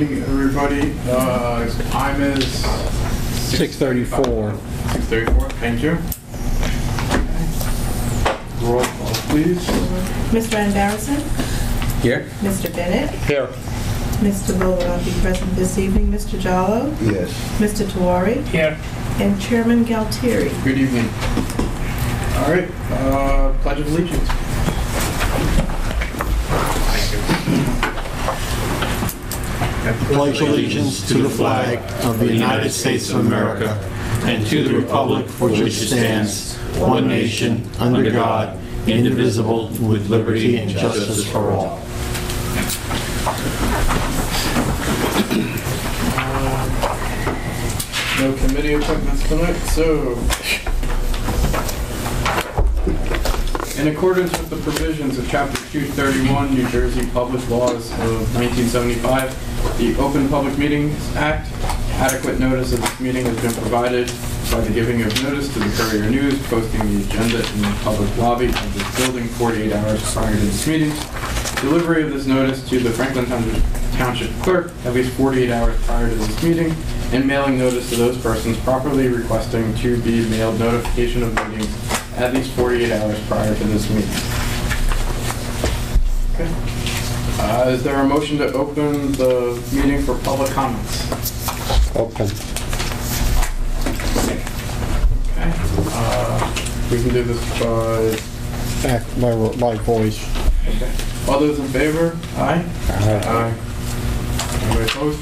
evening, everybody. Time is 6:34. 6:34, thank you. Roll call, please. Mr. Van Barrison? Here. Mr. Bennett? Here. Mr. Bull will not be present this evening. Mr. Jallo? Yes. Mr. Tawari? Here. And Chairman Galtieri. Good evening. All right, Pledge of Allegiance. Pledge allegiance to the flag of the United States of America and to the republic for which it stands, one nation, under God, indivisible, with liberty and justice for all. No committee appointments tonight, so in accordance with the provisions of Chapter 231 New Jersey Public Laws of 1975, the Open Public Meetings Act, adequate notice of this meeting has been provided by the giving of notice to the Courier News, posting the agenda in the public lobby of this building 48 hours prior to this meeting, delivery of this notice to the Franklin Township Clerk at least 48 hours prior to this meeting, and mailing notice to those persons properly requesting to be mailed notification of meetings at least 48 hours prior to this meeting. Okay. Is there a motion to open the meeting for public comments? Open. Okay. We can do this by voice. Okay. All those in favor? Aye? Aye. Anybody opposed?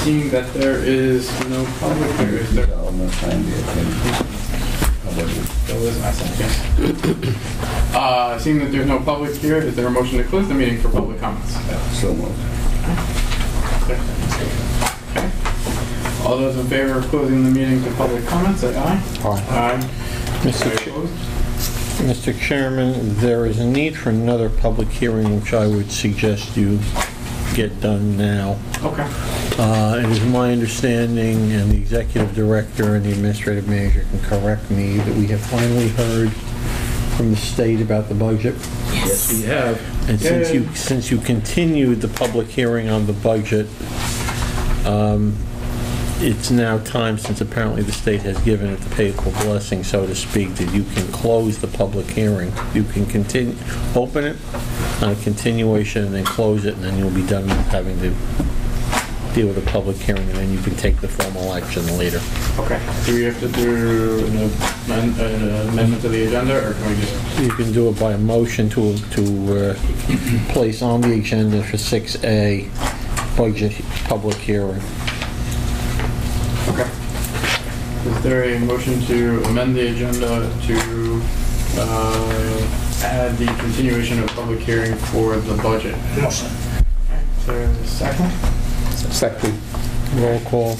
Seeing that there is no public here, is there? Seeing that there's no public here, is there a motion to close the meeting for public comments? So moved. Okay. All those in favor of closing the meeting to public comments, say aye. Aye. Mr. Chairman, there is a need for another public hearing, which I would suggest you get done now. Okay. It is my understanding, and the executive director and the administrative manager can correct me, that we have finally heard from the state about the budget. Yes, we have. And since you continued the public hearing on the budget, it's now time, since apparently the state has given it the papal blessing, so to speak, that you can close the public hearing. You can continue, open it on a continuation and then close it, and then you'll be done with having to deal with the public hearing, and then you can take the formal action later. Okay. Do we have to do an amendment to the agenda, or can we just? You can do it by a motion to place on the agenda for 6A budget public hearing. Okay. Is there a motion to amend the agenda to add the continuation of public hearing for the budget? Motion. Is there a second? Second. Roll call.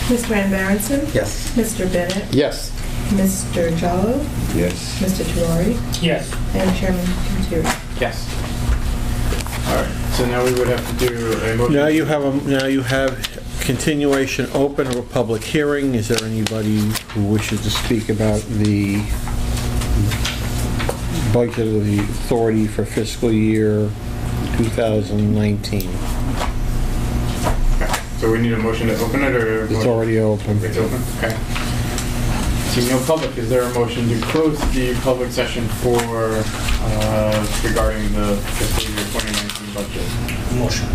Mr. Van Barrison? Yes. Mr. Bennett? Yes. Mr. Jallo? Yes. Mr. Tawari? Yes. And Chairman Galtieri. Yes. All right. So now we would have to do a motion. Now you have continuation open of a public hearing. Is there anybody who wishes to speak about the budget of the authority for fiscal year 2019? So we need a motion to open it, or? It's already open. It's open, okay. Seeing no public, is there a motion to close the public session for, regarding the fiscal year 2019 budget? Motion.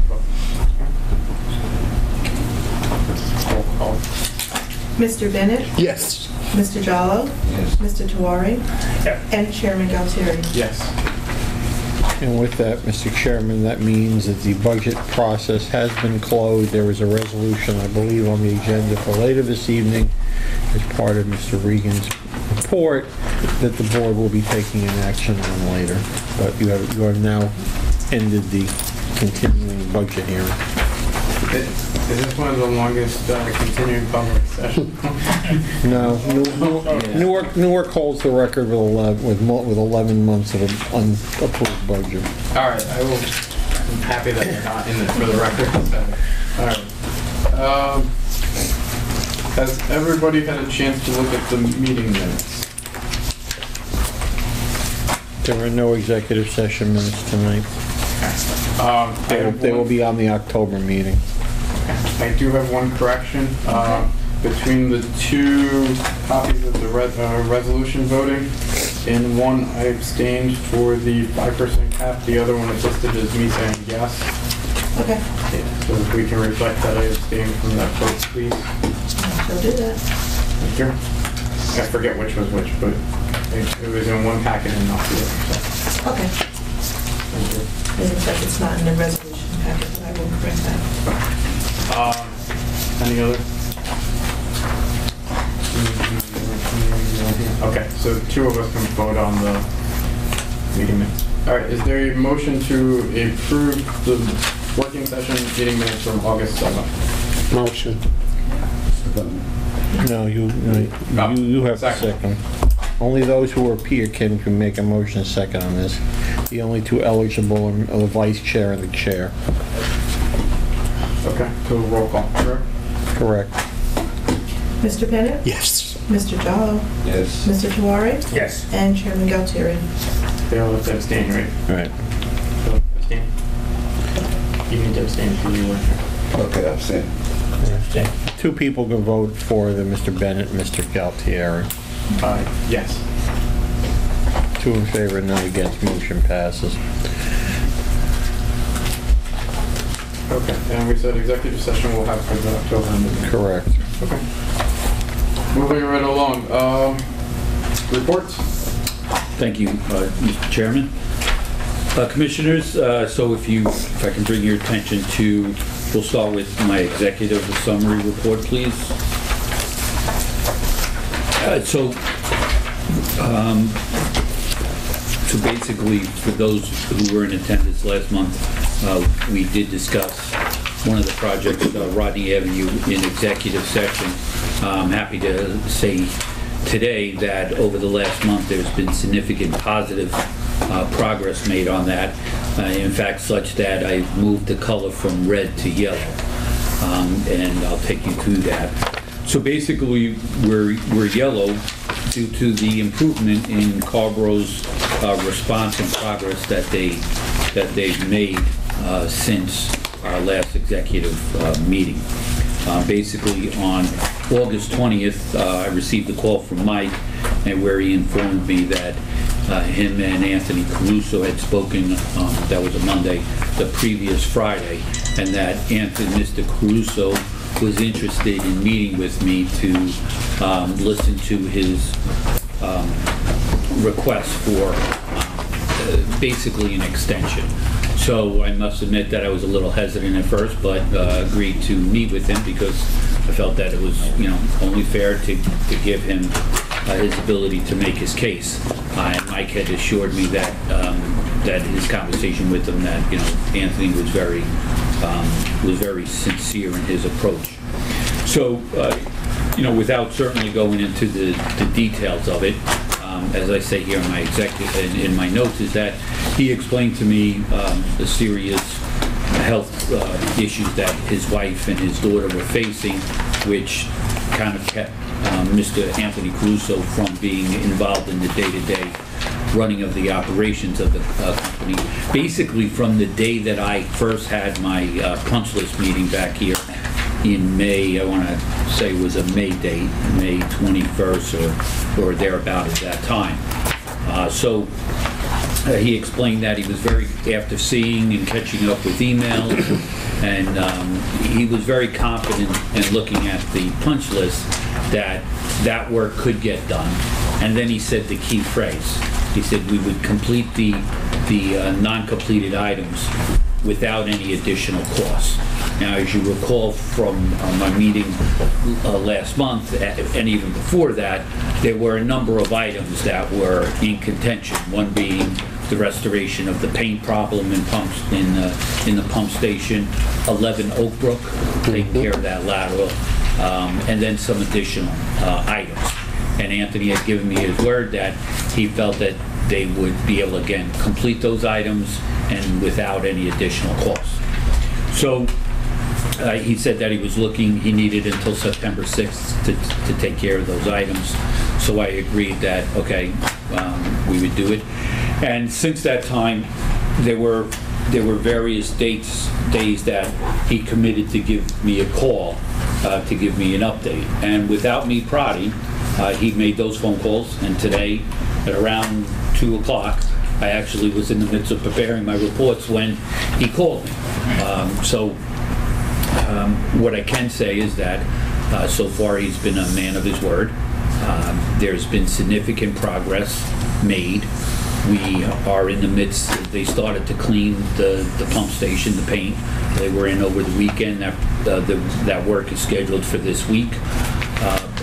Roll call. Mr. Bennett? Yes. Mr. Jallo? Yes. Mr. Tawari? And Chairman Galtieri. Yes. And with that, Mr. Chairman, that means that the budget process has been closed. There is a resolution, I believe, on the agenda for later this evening as part of Mr. Regan's report that the board will be taking an action on later. But you have now ended the continuing budget hearing. Is this one of the longest continuing public sessions? No, Newark holds the record with 11 months of an unapproved budget. All right, I'm happy that you're not in it for the record. All right. Has everybody had a chance to look at the meeting minutes? There are no executive session minutes tonight. They will be on the October meeting. I do have one correction. Between the two copies of the resolution voting, in one I abstained for the 5% cap, the other one is listed as me saying yes. Okay, Yeah, so if we can reflect that I abstained from that vote, please. I'll do that. Thank you. I forget which was which, but it was in one packet and not the other. So, Okay. thank you. It looks like it's not in the resolution packet, but I will correct that. Any other? Okay, so two of us can vote on the meeting minutes. All right, is there a motion to approve the working session meeting minutes from August 7th? Motion. No, you have to second. Only those who appear can make a motion second on this. The only two eligible are the vice chair and the chair. Okay, so roll call, correct? Correct. Mr. Bennett? Yes. Mr. Jallo? Yes. Mr. Tewari? Yes. And Chairman Galtieri? They'll have to abstain, right? All right. So abstain. You need to abstain from you weren't here. Okay, abstain. Two people can vote for the Mr. Bennett and Mr. Galtieri. Yes. 2 in favor, none against, motion passes. Okay, and we said executive session we'll have for the October meeting. Correct. Okay. Moving right along. Reports? Thank you, Mr. Chairman. Commissioners, so if I can bring your attention to, we'll start with my executive summary report, please. So basically, for those who were in attendance last month, we did discuss one of the projects, Rodney Avenue, in executive session. I'm happy to say today that over the last month there's been significant positive progress made on that. In fact, such that I've moved the color from red to yellow, and I'll take you through that. So basically, we're yellow due to the improvement in Carborough's response and progress that they've made since our last executive meeting. Basically, on August 20th, I received a call from Mike, and where he informed me that him and Anthony Caruso had spoken, that was a Monday, the previous Friday, and that Mr. Caruso was interested in meeting with me to listen to his request for basically an extension. So I must admit that I was a little hesitant at first, but agreed to meet with him because I felt that it was, only fair to give him his ability to make his case. And Mike had assured me that that his conversation with him, that Anthony was very sincere in his approach. So without certainly going into the details of it, as I say here in my in my notes, is that he explained to me the serious health issues that his wife and his daughter were facing, which kind of kept Mr. Anthony Caruso from being involved in the day-to-day running of the operations of the company. Basically, from the day that I first had my punch list meeting back here in May, I want to say it was a May date, May 21st or thereabout at that time. So he explained that he was after seeing and catching up with emails, and he was very confident in looking at the punch list that work could get done. And then he said the key phrase. He said we would complete the non-completed items without any additional costs. Now, as you recall from my meeting last month, and even before that, there were a number of items that were in contention. One being the restoration of the paint problem in the pump station, 11 Oak Brook, taking care of that lateral, and then some additional items. And Anthony had given me his word that he felt that they would be able to, again, complete those items and without any additional costs. So he said that he needed until September 6th to take care of those items. So I agreed that, okay, we would do it. And since that time, there were various days that he committed to give me a call, to give me an update. And without me prodding, he made those phone calls, and today at around 2 o'clock, I actually was in the midst of preparing my reports when he called me. What I can say is that so far he's been a man of his word. There's been significant progress made. We are in the midst, they started to clean the pump station, the paint. They were in over the weekend. That work is scheduled for this week.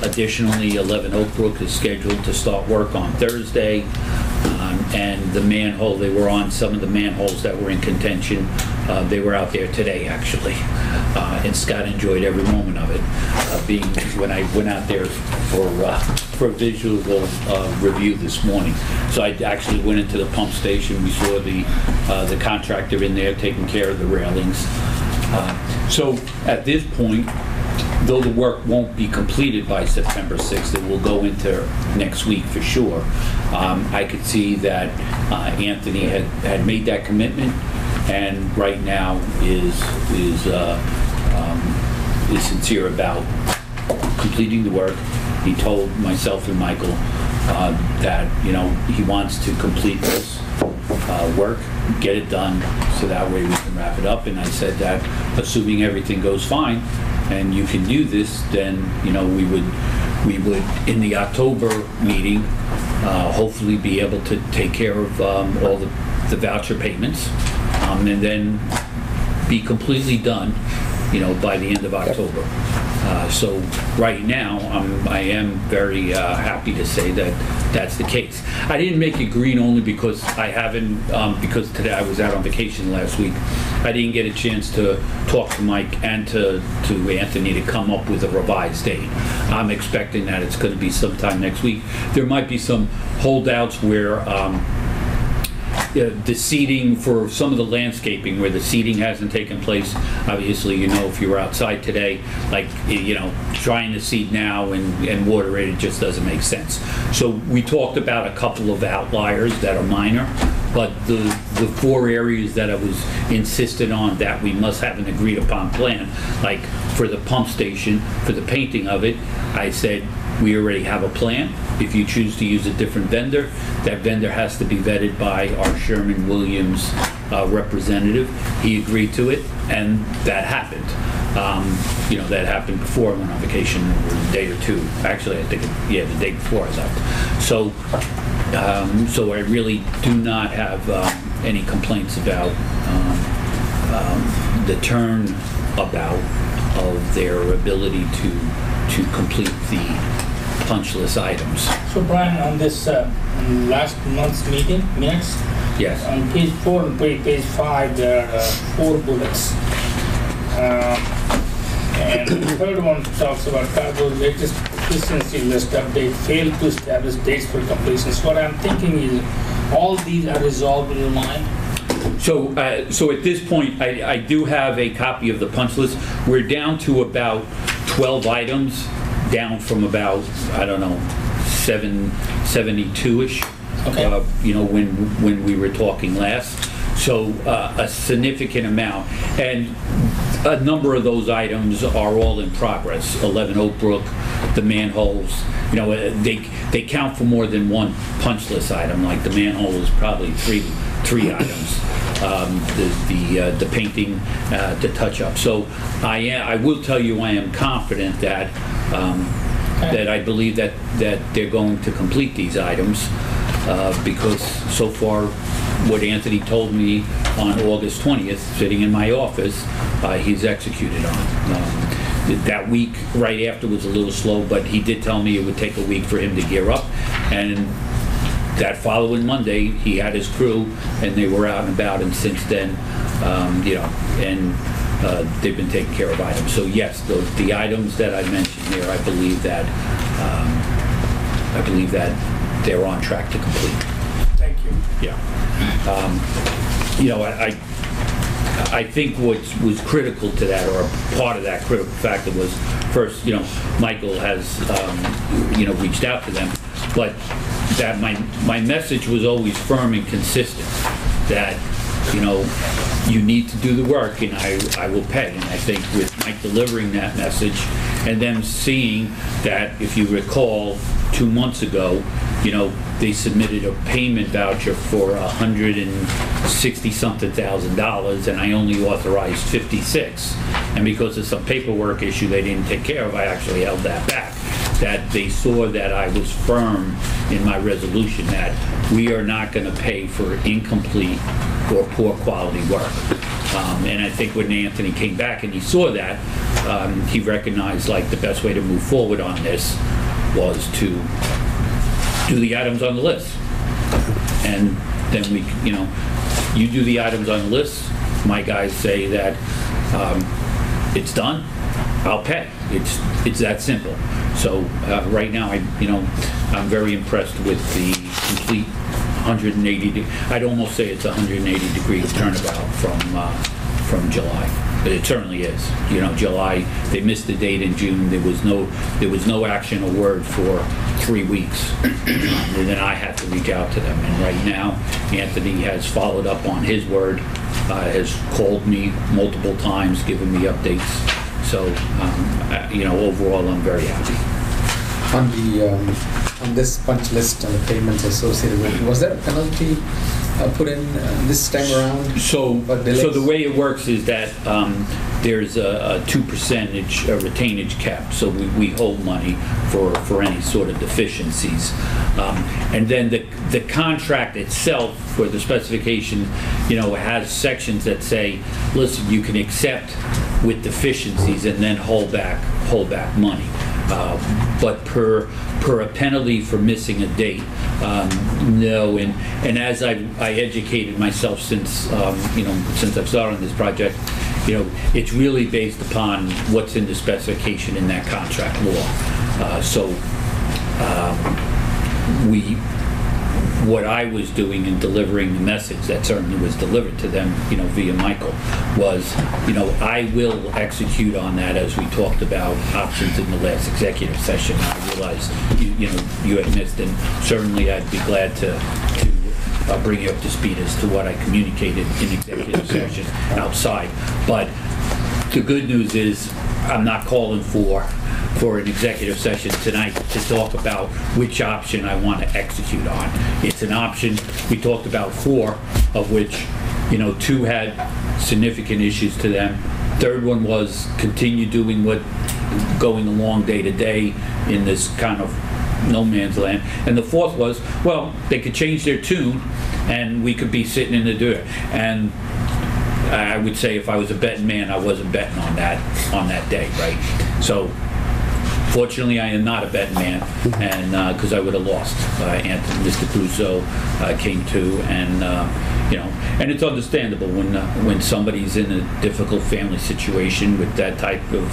Additionally, 11 Oak Brook is scheduled to start work on Thursday. And the manhole, they were on some of the manholes that were in contention. They were out there today, actually. And Scott enjoyed every moment of it, being when I went out there for a visual review this morning. So I actually went into the pump station. We saw the contractor in there taking care of the railings. So at this point, though the work won't be completed by September 6th, it will go into next week for sure. I could see that Anthony had made that commitment, and right now is sincere about completing the work. He told myself and Michael that he wants to complete this work, get it done, so that way we can wrap it up. And I said that assuming everything goes fine and you can do this, then we would in the October meeting hopefully be able to take care of all the voucher payments, and then be completely done by the end of October. So right now, I am very happy to say that that's the case. I didn't make it green only because because today I was out on vacation last week. I didn't get a chance to talk to Mike and to Anthony to come up with a revised date. I'm expecting that it's going to be sometime next week. There might be some holdouts where the seeding for some of the landscaping where the seeding hasn't taken place. Obviously, if you were outside today, trying to seed now and water it just doesn't make sense. So we talked about a couple of outliers that are minor, but the 4 areas that I was insisted on that we must have an agreed upon plan, like for the pump station, for the painting of it, I said, we already have a plan. If you choose to use a different vendor, that vendor has to be vetted by our Sherman-Williams representative. He agreed to it, and that happened. That happened before I went on vacation, over a day or 2. Actually, I think, the day before I left. So I really do not have any complaints about the turnabout of their ability to complete the punch list items. So Brian, on this last month's meeting minutes, Yes. on page 4 and page 5, there are 4 bullets. And the third one talks about cargo's latest efficiency list update failed to establish dates for completion. So what I'm thinking is all these are resolved in your mind? So at this point, I do have a copy of the punch list. We're down to about 12 items, down from about, 72-ish, Okay. when we were talking last. So a significant amount. And a number of those items are all in progress. 11 Oak Brook, the manholes, they count for more than one punch list item. Like the manhole is probably three items. The painting, the touch up. So I will tell you, I am confident that I believe that they're going to complete these items because so far what Anthony told me on August 20th, sitting in my office, he's executed on. That week right after was a little slow, but he did tell me it would take a week for him to gear up, and that following Monday he had his crew and they were out and about, and since then they've been taking care of items. So yes, the items that I mentioned here, I believe that they're on track to complete. Thank you. Yeah. I think what was critical to that, or part of that critical factor, was first, Michael has, reached out to them, but that my message was always firm and consistent, that, you know, you need to do the work and I will pay. And I think with Mike delivering that message and them seeing that, if you recall, 2 months ago, you know, they submitted a payment voucher for $160-something thousand, and I only authorized 56. And because of some paperwork issue they didn't take care of, I actually held that back. That they saw that I was firm in my resolution that we are not going to pay for incomplete or poor quality work. And I think when Anthony came back and he saw that, he recognized like the best way to move forward on this was to do the items on the list. And then we, you know, you do the items on the list, my guys say that it's done, I'll pay. It's that simple. So right now, I'm very impressed with the complete 180, I'd almost say it's 180 degree turnabout from July. But it certainly is. You know, July, they missed the date in June. There was no action or word for 3 weeks. And then I had to reach out to them. And right now, Anthony has followed up on his word, has called me multiple times, given me updates. So, you know, overall, I'm very happy. On this punch list and the payments associated with it, was there a penalty put in this time around? So the way it works is that there's a 2% retainage cap, so we hold money for any sort of deficiencies. And then the contract itself, for the specification, you know, has sections that say, listen, you can accept with deficiencies and then hold back money. But per a penalty for missing a date, no. And as I educated myself since you know, since I've started on this project, you know, it's really based upon what's in the specification in that contract law. What I was doing in delivering the message that certainly was delivered to them, you know, via Michael, was, you know, I will execute on that as we talked about options in the last executive session. I realized, you know, you had missed, and certainly I'd be glad to bring you up to speed as to what I communicated in executive session outside. But the good news is I'm not calling for an executive session tonight to talk about which option I want to execute on. It's an option, we talked about 4, of which, you know, 2 had significant issues to them. Third one was continue doing going along day to day in this kind of no man's land. And the 4th was, well, they could change their tune and we could be sitting in the dirt. And I would say if I was a betting man, I wasn't betting on that day, right? So fortunately, I am not a betting man, and because I would have lost. Anthony, Mr. Crusoe came to, and you know, and it's understandable when somebody's in a difficult family situation with that type of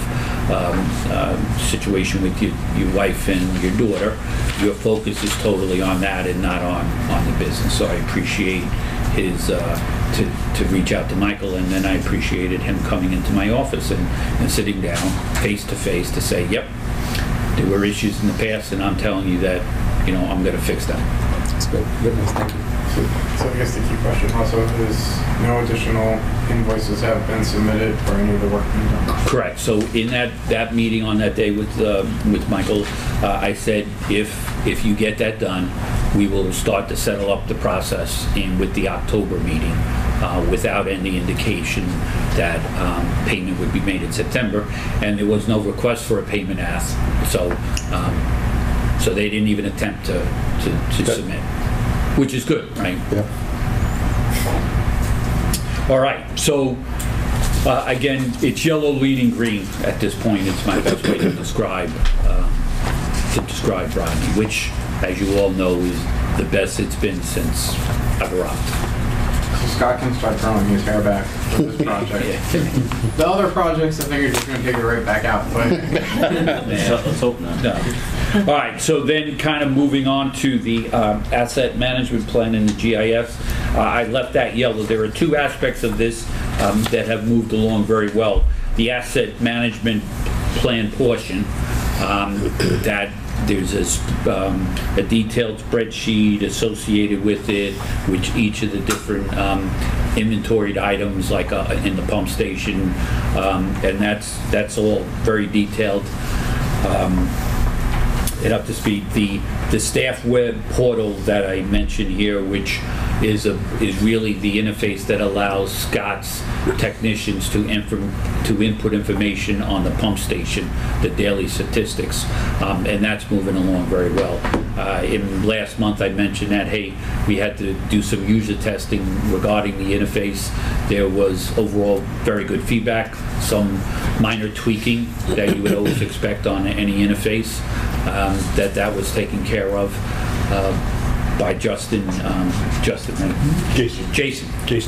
situation with your wife and your daughter. Your focus is totally on that and not on the business. So I appreciate his to reach out to Michael, and then I appreciated him coming into my office and sitting down face to face to say, yep, there were issues in the past, and I'm telling you that, you know, I'm going to fix them. That's good. Good enough. Thank you. So I guess the key question also is no additional invoices have been submitted for any of the work being done. Correct. So in that meeting on that day with Michael, I said if you get that done, we will start to settle up the process with the October meeting without any indication that payment would be made in September, and there was no request for a payment ask, so they didn't even attempt to submit, which is good, right? Yeah. All right, so again, it's yellow leaning green at this point. It's my best way to describe Rodney, which, as you all know, is the best it's been since I've arrived. So Scott can start growing his hair back for this project. The other projects, I think you're just going to take it right back out. But Let's hope not. No. All right, so then kind of moving on to the asset management plan and the GIS. I left that yellow. There are 2 aspects of this that have moved along very well. The asset management plan portion, that There's a detailed spreadsheet associated with it, which each of the different inventoried items, like in the pump station, and that's all very detailed. And up to speed. The staff web portal that I mentioned here, which is really the interface that allows Scott's technicians to input information on the pump station, the daily statistics, and that's moving along very well. In last month, I mentioned that, hey, we had to do some user testing regarding the interface. There was overall very good feedback, some minor tweaking that you would always expect on any interface. That was taken care of by Jason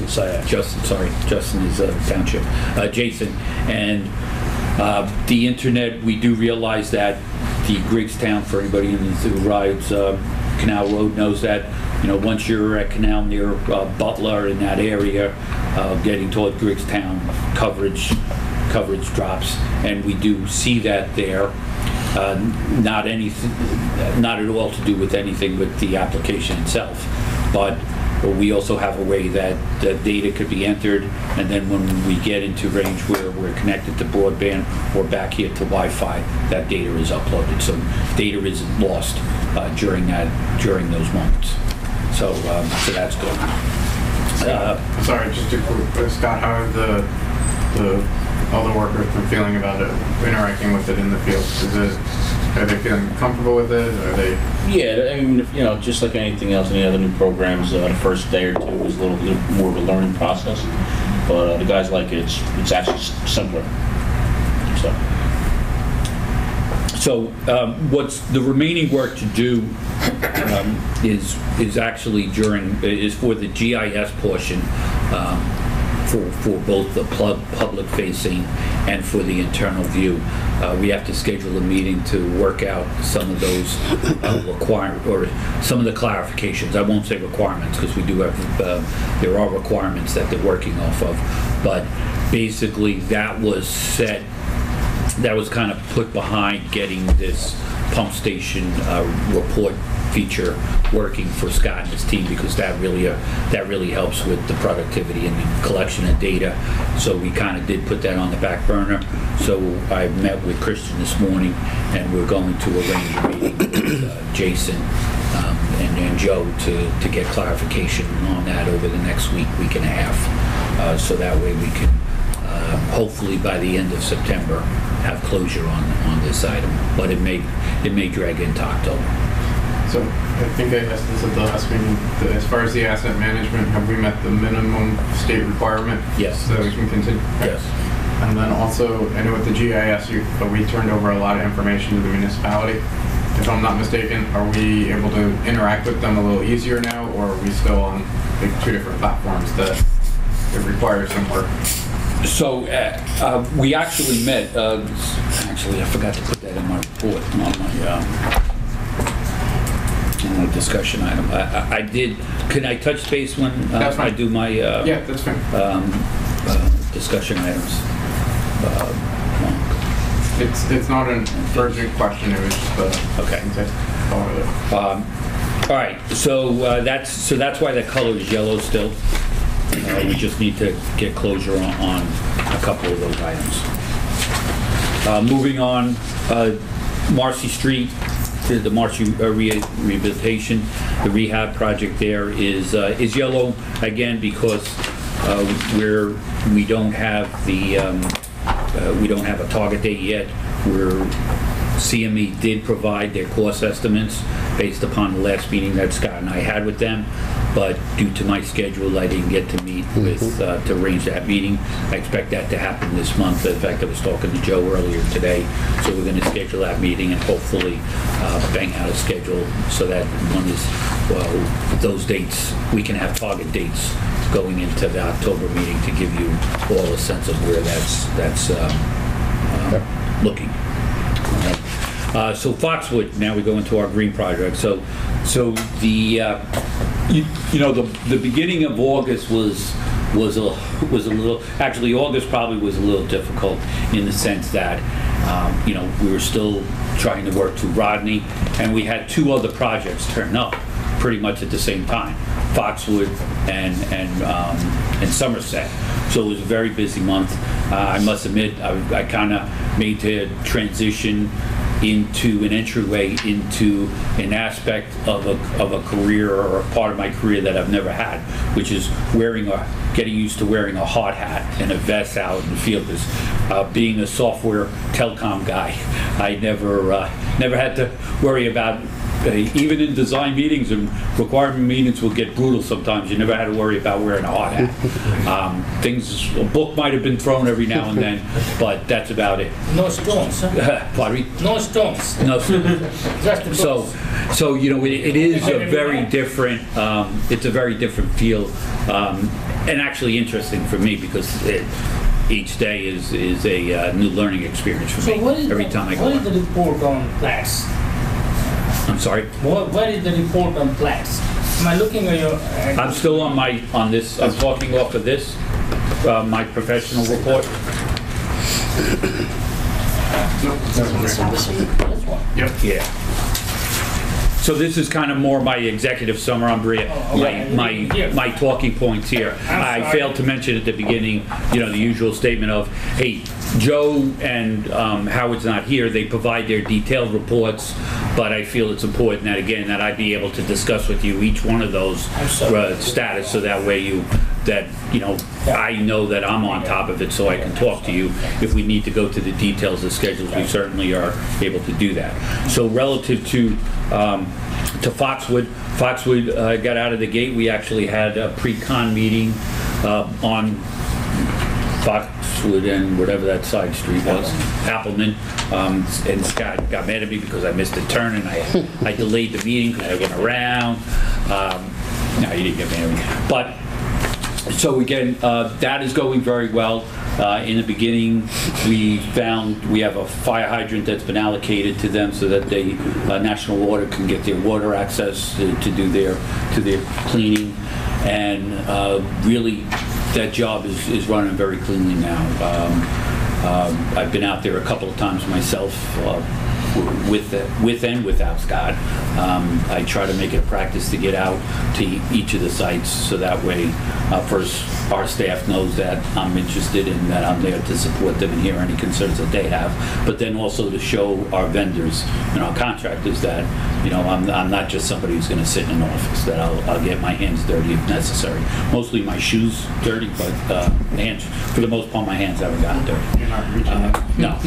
Sayat. Justin is Township. Jason. And the internet, we do realize that the Griggstown, for anybody who rides Canal Road knows that, once you're at Canal near Butler in that area, getting toward Griggstown, coverage drops, and we do see that there. Not at all to do with anything with the application itself, but we also have a way that the data could be entered, and then when we get into range where we're connected to broadband or back here to Wi-Fi, that data is uploaded. So data isn't lost during those moments. So that's good. Sorry, just to quick, Scott, how have all the workers been feeling about it, interacting with it in the field? Are they feeling comfortable with it? Are they? Yeah, I mean, just like anything else, any other new programs, the first day or two is a little more of a learning process. But the guys like it. It's actually simpler. So what's the remaining work to do is actually is for the GIS portion. For both the public-facing and for the internal view. We have to schedule a meeting to work out some of those some of the clarifications. I won't say requirements, because we do have, there are requirements that they're working off of, but basically that was set, that was kind of put behind getting this pump station report feature working for Scott and his team, because that really helps with the productivity and the collection of data. So we kind of did put that on the back burner. So I met with Christian this morning, and we're going to arrange a meeting with Jason and Joe to get clarification on that over the next week and a half. So that way we can hopefully by the end of September have closure on this item. But it may drag into October. So I think I asked this at the last meeting. As far as the asset management, have we met the minimum state requirement? Yes. So we can continue? Yes. And then also, I know with the GIS, we turned over a lot of information to the municipality. If I'm not mistaken, are we able to interact with them a little easier now, or are we still on like 2 different platforms that it requires some work? So we actually met, actually I forgot to put that in my report, on my discussion item. I did, can I touch base when I do my yeah, that's fine. Discussion items? It's not an urgent question, it was just okay. All right, so that's why the color is yellow still. We just need to get closure on a couple of those items. Moving on, Marcy Street, the Marcy rehabilitation, the rehab project there is yellow again because we don't have a target date yet. CME did provide their cost estimates based upon the last meeting that Scott and I had with them, but due to my schedule, I didn't get to meet with, to arrange that meeting. I expect that to happen this month. In fact, I was talking to Joe earlier today, so we're going to schedule that meeting and hopefully bang out a schedule so that those dates, we can have target dates going into the October meeting to give you all a sense of where that's looking. So Foxwood, now we go into our green project. So the the beginning of August was a little, actually August probably was a little difficult in the sense that You know, we were still trying to work through Rodney, and we had 2 other projects turn up pretty much at the same time, Foxwood and Somerset. So it was a very busy month. I must admit, I kind of made the transition into an entryway into an aspect of a career or a part of my career that I've never had, which is getting used to wearing a hard hat and a vest out in the field. Being a software telecom guy, I never had to worry about. Even in design meetings and requirement meetings will get brutal sometimes. You never had to worry about wearing a hard hat. A book might have been thrown every now and then, but that's about it. No stones, huh? Pardon me? No stones. No. Just the books. So you know, it is a very different. It's a very different feel, and actually interesting for me because each day is a new learning experience for me every time I go. What is the report on plats? I'm sorry? What is the report on plats? Am I looking at your... I'm still on this, I'm talking off of this, my professional report. This one. Yep. Yeah. So this is kind of more my executive summary, my talking points here. I failed to mention at the beginning, you know, the usual statement of, hey, Joe and Howard's not here. They provide their detailed reports, but I feel it's important that, again, that I be able to discuss with you each one of those status, so that way I know that I'm on top of it, so I can talk to you. If we need to go to the details of schedules, we certainly are able to do that. So relative to Foxwood got out of the gate. We actually had a pre-con meeting on Foxwood and whatever that side street was, Appleman, and Scott got mad at me because I missed a turn and I delayed the meeting because I went around. No, you didn't get mad at me. But so again, that is going very well. In the beginning, we have a fire hydrant that's been allocated to them so that National Water can get their water access to do their cleaning, and really that job is running very cleanly now. I've been out there a couple of times myself. With and without Scott. I try to make it a practice to get out to each of the sites, so that way first our staff knows that I'm interested and that I'm there to support them and hear any concerns that they have, but then also to show our vendors and our contractors that, you know, I'm not just somebody who's going to sit in an office, that I'll get my hands dirty if necessary. Mostly my shoes dirty, but hands, for the most part, my hands haven't gotten dirty. You're not reaching No.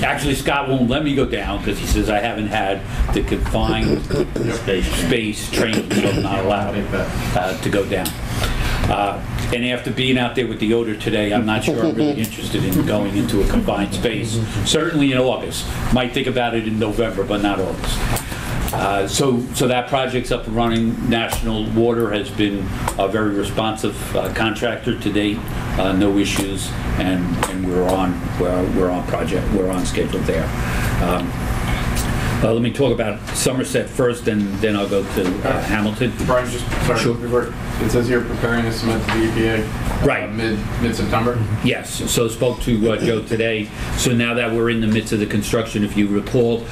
Actually, Scott won't let me go down because he says I haven't had the confined space training, so I'm not allowed to go down. And after being out there with the odor today, I'm not sure I'm really interested in going into a confined space. Certainly in August. Might think about it in November, but not August. So that project's up and running. National Water has been a very responsive contractor to date. No issues, and we're on project. We're on schedule there. Let me talk about Somerset first, and then I'll go to Hamilton. Brian, just sorry. Sure. It says you're preparing to submit to the EPA. Right. Mid-September. Yes. So spoke to Joe today. So now that we're in the midst of the construction, if you recall,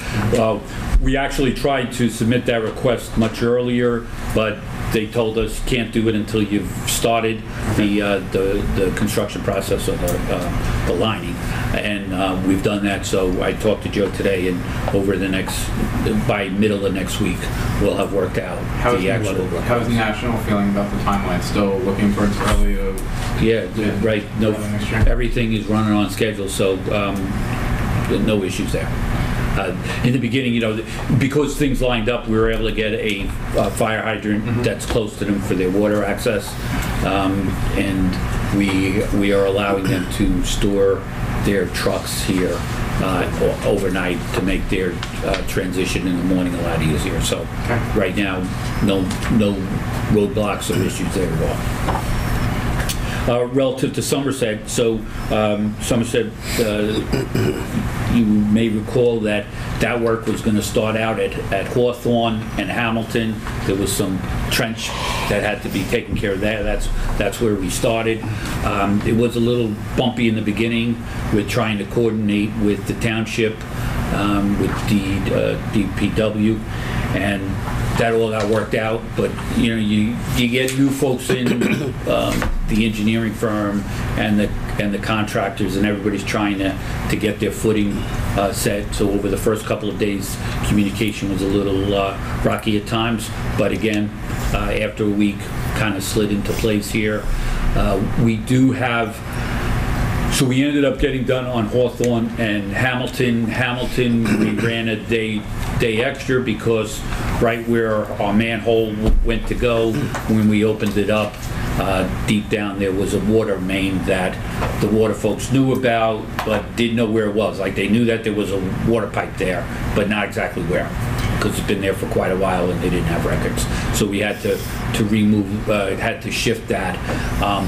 we actually tried to submit that request much earlier, but they told us can't do it until you've started the construction process of the lining, and we've done that. So I talked to Joe today, and by middle of next week, we'll have worked out the actual. How's National feeling about the timeline? Still looking towards early? Right. No, everything is running on schedule, so no issues there. In the beginning, you know, because things lined up, we were able to get a fire hydrant that's close to them for their water access, and we are allowing them to store their trucks here overnight to make their transition in the morning a lot easier. So right now, no roadblocks or issues there at all. Relative to Somerset, so Somerset, you may recall that work was going to start out at Hawthorne and Hamilton. There was some trench that had to be taken care of there. That's where we started. It was a little bumpy in the beginning with trying to coordinate with the township, with the DPW, and that all got worked out. But you know, you get new folks in, the engineering firm and the contractors, and everybody's trying to get their footing set. So over the first couple of days, communication was a little rocky at times, but again, after a week, kind of slid into place here. We do have. So we ended up getting done on Hawthorne and Hamilton. Hamilton, we ran a day extra because right where our manhole went to go, when we opened it up, deep down there was a water main that the water folks knew about, but didn't know where it was. Like they knew that there was a water pipe there, but not exactly where, because it's been there for quite a while and they didn't have records. So we had to remove, had to shift that.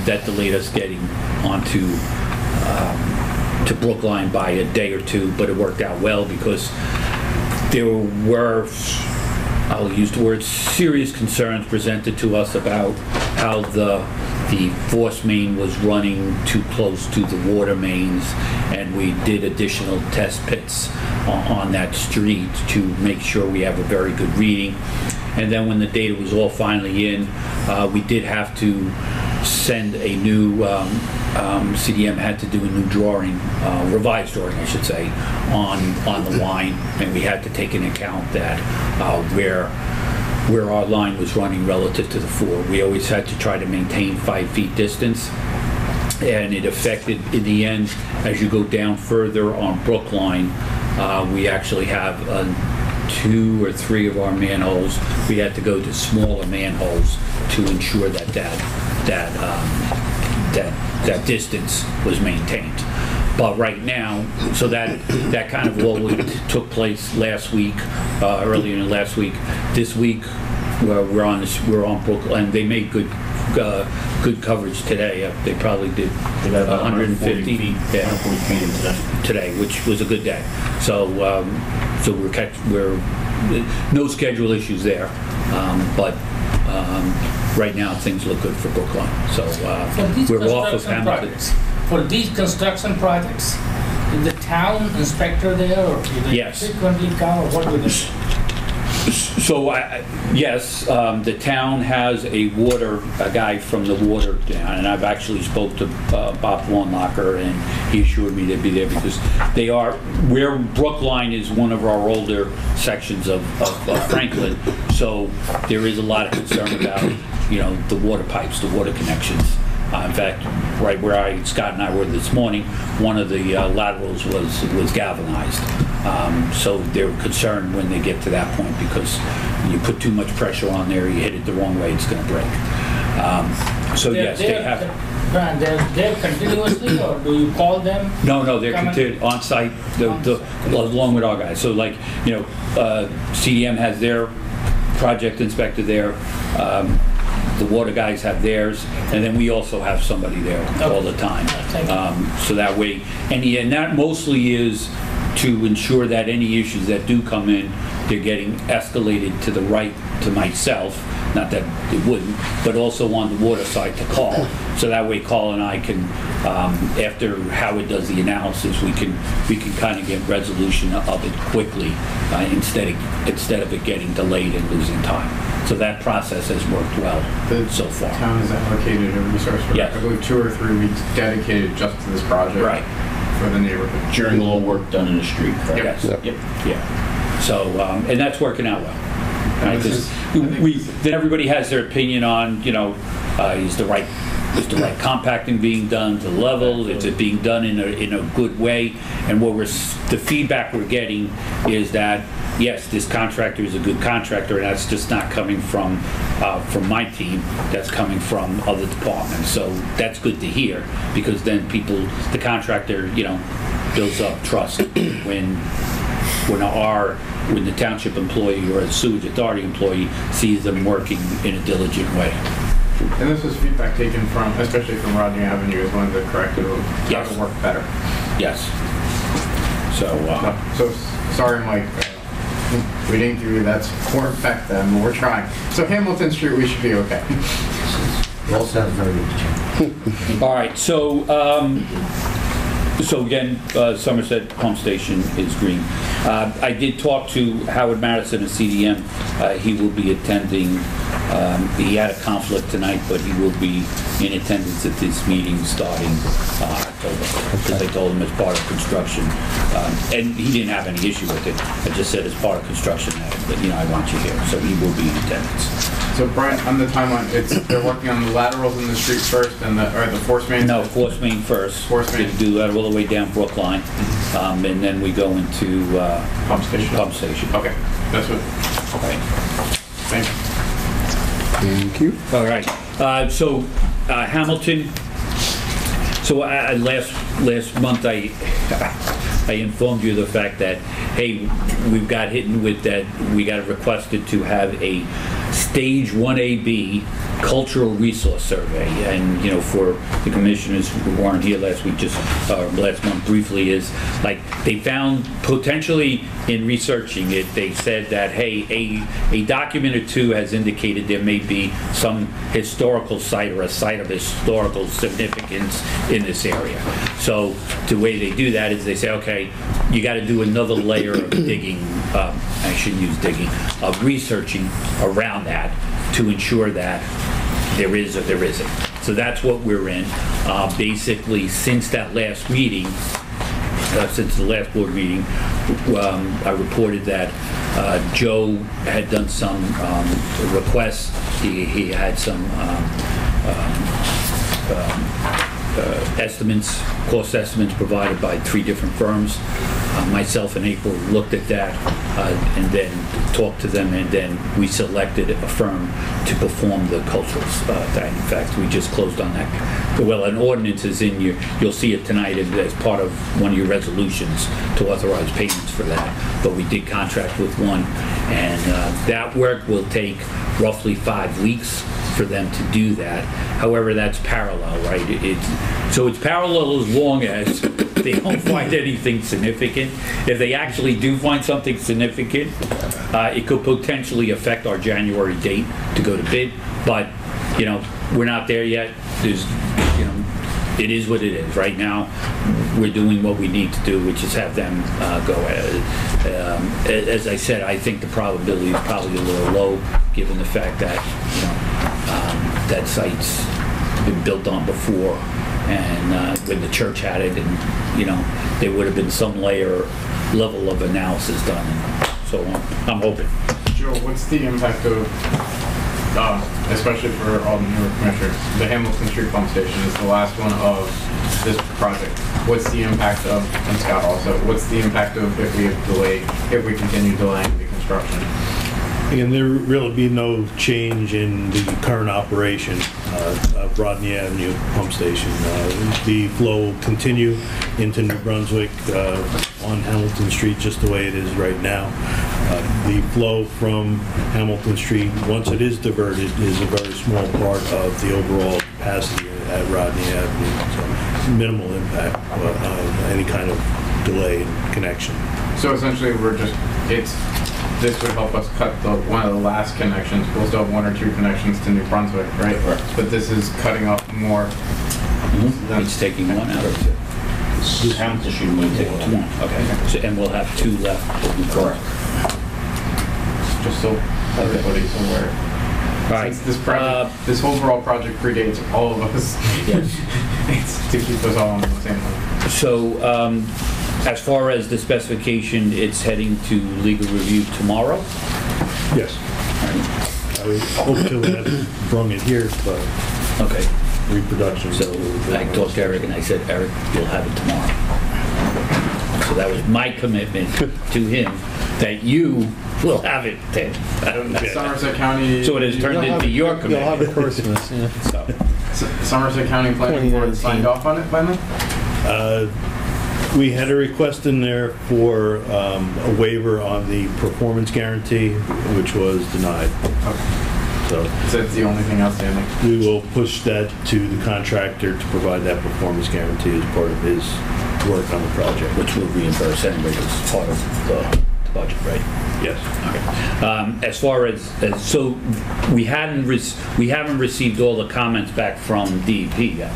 That delayed us getting onto to Brookline by a day or two, but it worked out well because there were, I'll use the word, serious concerns presented to us about how the force main was running too close to the water mains, and we did additional test pits on that street to make sure we have a very good reading. And then when the data was all finally in, we did have to send a new, CDM had to do a new drawing, revised drawing I should say, on the line, and we had to take into account that where our line was running relative to the floor. We always had to try to maintain 5 feet distance, and it affected, in the end, as you go down further on Brookline, we actually have 2 or 3 of our manholes. We had to go to smaller manholes to ensure that that distance was maintained. But right now, so that kind of all took place last week, earlier in last week. This week, we're on Brookline, and they made good coverage today. They probably did 150 feet, yeah, 140 feet today, which was a good day. So we're no schedule issues there, but right now things look good for Brookline. So we're off of Hamilton. For these construction projects, is the town inspector there, or do they Yes. frequently come, or what do they? So, yes, the town has a guy from the water down, and I've actually spoke to Bob Warnlocker, and he assured me they'd be there because they are, where Brookline is one of our older sections of Franklin, so there is a lot of concern about, the water pipes, the water connections. In fact, right where Scott and I were this morning, one of the laterals was galvanized. So they're concerned when they get to that point because you put too much pressure on there, you hit it the wrong way, it's going to break. So yes, they have. Brian, they're continuously, or do you call them? No, they're continued on site, along with our guys. So like, CDM has their project inspector there. The water guys have theirs, and then we also have somebody there all the time. So that way, and that mostly is to ensure that any issues that do come in, they're getting escalated to the right to myself, not that it wouldn't, but also on the water side to Carl. So that way Carl and I can, after Howard does the analysis, we can kind of get resolution of it quickly instead of it getting delayed and losing time. So that process has worked well so far. The town has allocated a resource for, Yes. I believe, 2 or 3 weeks dedicated just to this project. Right. For the neighborhood. During all work done in the street, correct? Yes. Yep. Yep. Yeah. So, and that's working out well. Right? And this 'Cause then everybody has their opinion on, is the right compacting being done to level? Is it being done in a good way? And the feedback we're getting is that yes, this contractor is a good contractor, and that's just not coming from my team. That's coming from other departments. So that's good to hear because then the contractor, builds up trust when the township employee or the sewage authority employee sees them working in a diligent way. And this was feedback taken from, especially from Rodney Avenue, as one of the corrective of how Yes. to work better. Yes. So, So sorry, Mike. We didn't give you that for a fact then, but we're trying. So Hamilton Street, we should be okay. All sounds very good. All right, so again, Somerset Pump Station is green. I did talk to Howard Madison of CDM. He will be attending. He had a conflict tonight, but he will be in attendance at this meeting starting October, because I told him as part of construction. And he didn't have any issue with it. I just said as part of construction, that, you know, I want you here. So he will be in attendance. So Brian, on the timeline, they're working on the laterals in the street first and the force main? No, force main first. Force main. They do that all the way down Brookline. And then we go into Pump station? Pump station. Okay, that's what, Okay. thank you. Thank you. All right. So Hamilton. So last month I informed you of the fact that, hey, we've got hit with that. We got requested to have a stage 1AB cultural resource survey, and you know, for the commissioners who weren't here last week, just last month briefly, is like they found potentially in researching it, they said that, hey, a document or two has indicated there may be some historical site or a site of historical significance in this area. So the way they do that is they say, okay, you got to do another layer of digging, I shouldn't use digging, of researching around that to ensure that there is or there isn't. So that's what we're in. Basically, since that last meeting, since the last board meeting, I reported that Joe had done some requests. He had some estimates, cost estimates provided by 3 different firms. Myself and April looked at that and then talked to them, and then we selected a firm to perform the cultural thing. In fact, we just closed on that. Well, an ordinance is in you. You'll see it tonight as part of one of your resolutions to authorize payments for that. But we did contract with one, and that work will take roughly 5 weeks for them to do that. However, that's parallel, right? So it's parallel as long as they don't find anything significant. If they actually do find something significant, it could potentially affect our January date to go to bid. But, you know, we're not there yet. There's, you know, it is what it is. Right now, we're doing what we need to do, which is have them go ahead. As I said, I think the probability is probably a little low, given the fact that, you know, that site's been built on before, and when the church had it, and you know, there would have been some level of analysis done. So I'm hoping. Joe, what's the impact of, especially for all the newer commissioners, the Hamilton Street Pump Station is the last one of this project. What's the impact of, and Scott also, what's the impact of if we continue delaying the construction? And there really be no change in the current operation of Rodney Avenue Pump Station. The flow will continue into New Brunswick on Hamilton Street just the way it is right now. The flow from Hamilton Street, once it is diverted, is a very small part of the overall capacity at Rodney Avenue. So minimal impact of any kind of delay in connection. So essentially, this would help us cut one of the last connections. We'll still have 1 or 2 connections to New Brunswick, right? Correct. But this is cutting off more. It's taking 1 out of 2. Hamilton Street will take 1. Okay. So, and we'll have 2 left. Correct. Just so everybody's aware. All right. Since this overall project predates all of us. Yes. It's to keep us all on the same line. So, as far as the specification, it's heading to legal review tomorrow? Yes. I would hope to have brung it here, but Okay. reproduction. So I talked to Eric and I said, Eric, you'll have it tomorrow. So that was my commitment to him, that you will have it then. Somerset County. So it has turned into your You'll have commitment. it Christmas, yeah. Somerset County Planning Board signed off on it by then? We had a request in there for a waiver on the performance guarantee, which was denied. Okay. So that's the only thing outstanding. we will push that to the contractor to provide that performance guarantee as part of his work on the project. Which will reimburse anybody as part of the the budget, right? Yes. Okay. As far as so we haven't received all the comments back from DEP yet.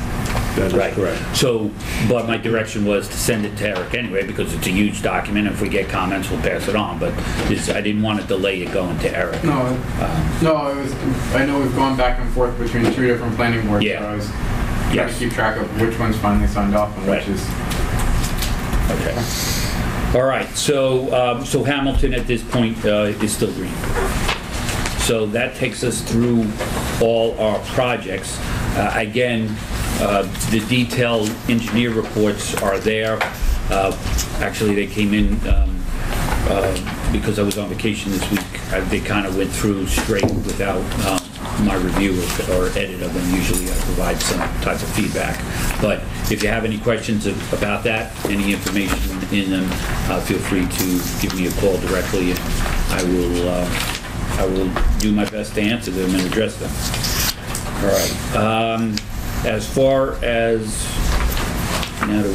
That is Right. correct. So, but my direction was to send it to Eric anyway, because it's a huge document. If we get comments, we'll pass it on. But I didn't want to delay it going to Eric. No, no, it was, I know we've gone back and forth between two different planning boards, Yeah. so I was trying Yes. to keep track of which one's finally signed off and Right. which is. Okay. All right, so Hamilton at this point is still green. So that takes us through all our projects. Again, the detailed engineer reports are there. Actually, they came in because I was on vacation this week. They kind of went through straight without my review or edit of them. Usually I provide some type of feedback. But if you have any questions about that, any information in them, feel free to give me a call directly, and I will do my best to answer them and address them. All right. As far as now to,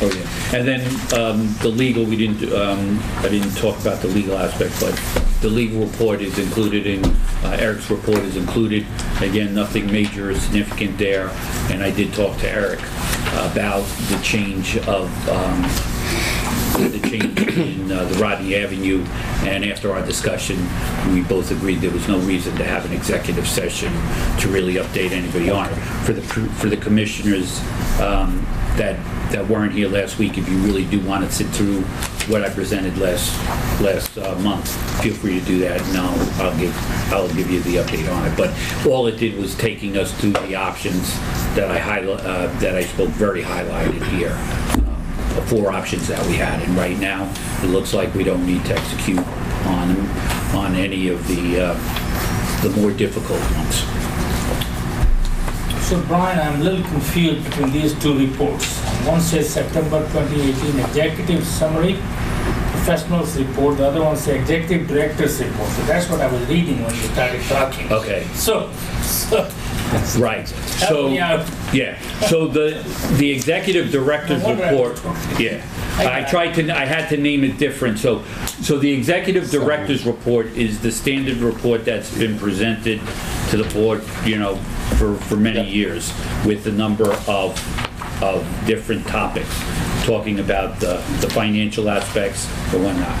oh yeah, and then the legal, we didn't. I didn't talk about the legal aspect, but the legal report is included in Eric's report is included. Again, nothing major or significant there, and I did talk to Eric about the change of. The change in the Rodney Avenue, and after our discussion, we both agreed there was no reason to have an executive session to really update anybody on it. For the commissioners that weren't here last week, if you really do want to sit through what I presented last month, feel free to do that, and I'll give you the update on it. But all it did was taking us through the options that I spoke very highlighted here. 4 options that we had, and right now it looks like we don't need to execute on any of the more difficult ones. So Brian, I'm a little confused between these two reports. One says September 2018 Executive Summary, Professionals Report. The other one says Executive Director's Report. So that's what I was reading when you started talking. Okay. So Right. help me out. Yeah. So the executive director's No wonder I report. was talking. Yeah. I had to name it different. So the executive director's report is the standard report that's been presented to the board, for many years, with a number of different topics, talking about the financial aspects or whatnot.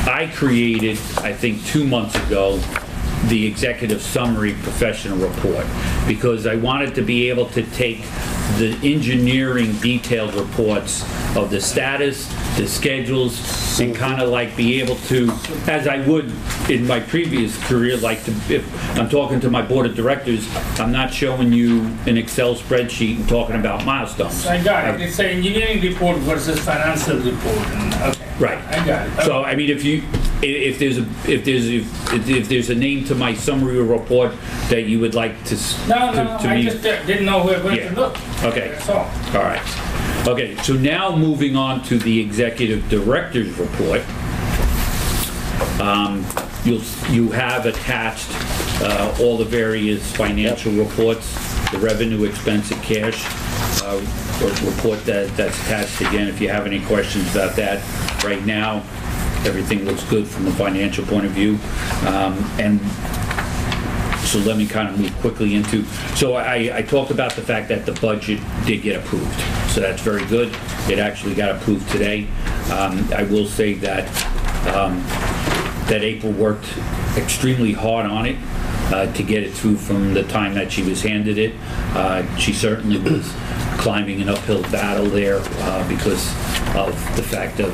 I created, I think 2 months ago, the executive summary professional report, because I wanted to be able to take the engineering detailed reports of the status, the schedules, and kind of like be able to, as I would in my previous career, like if I'm talking to my board of directors, I'm not showing you an Excel spreadsheet and talking about milestones. I got it. It's an engineering report versus financial report. Okay. Right. I got it. So I mean, if there's a name to my summary report that you would like to No, to I me. just didn't know where Yeah. to look. Okay. That's all. All right. Okay, so now moving on to the executive director's report. You have attached all the various financial reports, the revenue, expense, and cash report that's attached. Again, if you have any questions about that, right now, everything looks good from a financial point of view. And so let me kind of move quickly into, so I talked about the fact that the budget did get approved. So that's very good. It actually got approved today. I will say that that April worked extremely hard on it to get it through from the time that she was handed it. She certainly was climbing an uphill battle there because of the fact of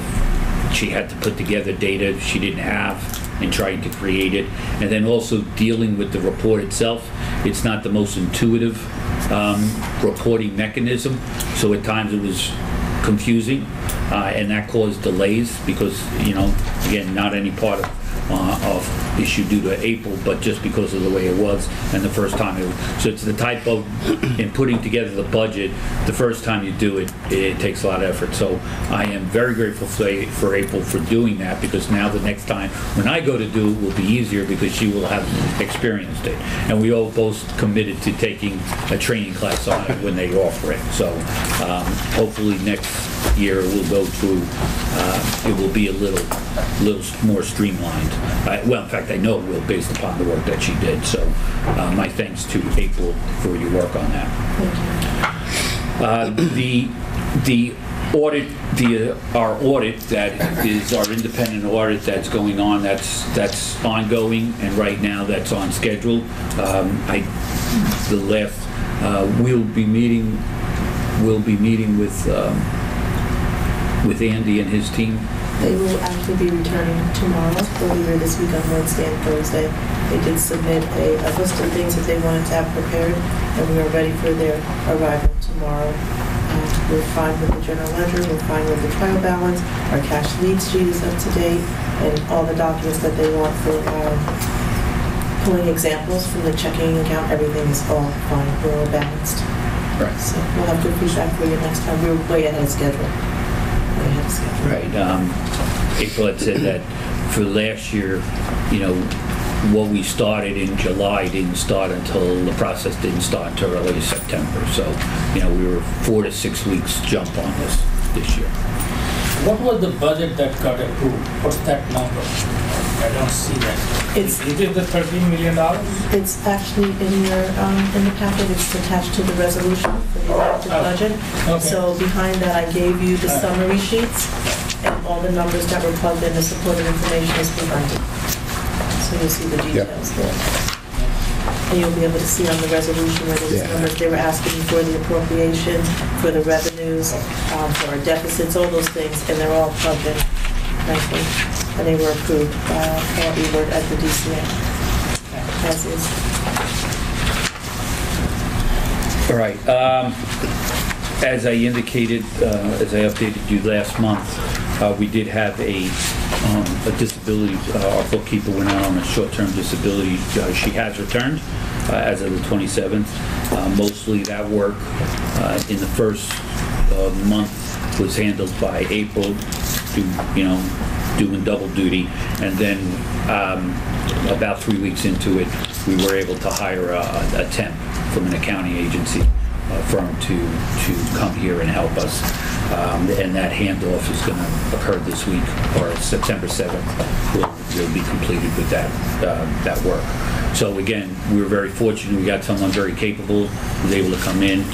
she had to put together data she didn't have and trying to create it, and then also dealing with the report itself. It's not the most intuitive reporting mechanism, so at times it was confusing, and that caused delays because, again, not any part of issue due to April, but just because of the way it was and the first time so it's the type of, in putting together the budget, the first time you do it, it takes a lot of effort. So I am very grateful for April for doing that, because now the next time when I go to do it will be easier, because she will have experienced it. And we all both committed to taking a training class on it when they offer it. So hopefully next year we'll go through, it will be a little more streamlined. Well, in fact, I know it will, based upon the work that she did. So my thanks to April for your work on that. The audit, our audit that is our independent audit that's going on, that's ongoing, and right now that's on schedule. We'll be meeting with Andy and his team. They will actually be returning tomorrow. They'll be here this week on Wednesday and Thursday. They did submit a list of things that they wanted to have prepared, and we are ready for their arrival tomorrow. We're fine with the general ledger, we're fine with the trial balance, our cash lead sheet is up to date, and all the documents that they want for pulling examples from the checking account, everything is all fine, we're all balanced. Right. So we'll have good feedback for you next time. We're way ahead of schedule. Right. April had said that for last year, what we started in July didn't start until, the process didn't start until early September. So, we were 4 to 6 weeks jump on this year. What was the budget that got approved? What's that number? I don't see that. Is it the $13 million? It's actually in the packet. It's attached to the resolution for the adopted budget. Okay. So behind that, I gave you the summary sheets, and all the numbers that were plugged in, the supporting information is provided. So you'll see the details there. And you'll be able to see on the resolution where these numbers, they were asking for the appropriation, for the revenues, for our deficits, all those things, and they're all plugged in nicely. And they were approved by Paul Ebert at the DCA, as is. All right. As I indicated, as I updated you last month, we did have a disability. Our bookkeeper went out on a short-term disability. She has returned as of the 27th. Mostly that work in the first month was handled by April, doing double duty, and then about 3 weeks into it, we were able to hire a temp from an accounting agency firm to come here and help us. And that handoff is going to occur this week, or September 7th. We'll be completed with that work. So again, we were very fortunate. We got someone very capable who was able to come in,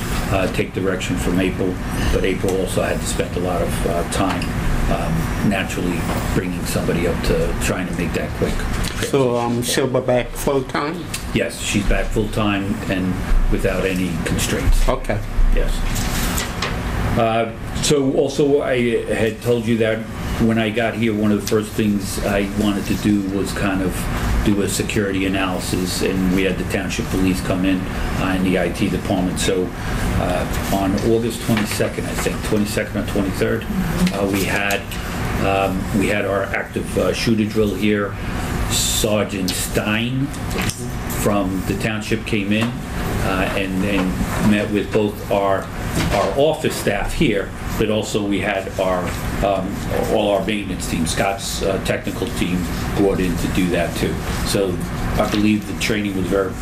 take direction from April, but April also had to spend a lot of time naturally bringing somebody up to trying to make that quick. So she'll be back full-time? Yes, she's back full-time and without any constraints. Okay. Yes. So also I had told you that when I got here, one of the first things I wanted to do was kind of do a security analysis, and we had the Township Police come in the IT department. So on August 22nd, I think, 22nd or 23rd, we had our active shooter drill here. Sergeant Stein from the township came in and met with both our office staff here, but also we had all our maintenance team, Scott's technical team, brought in to do that too. So I believe the training was very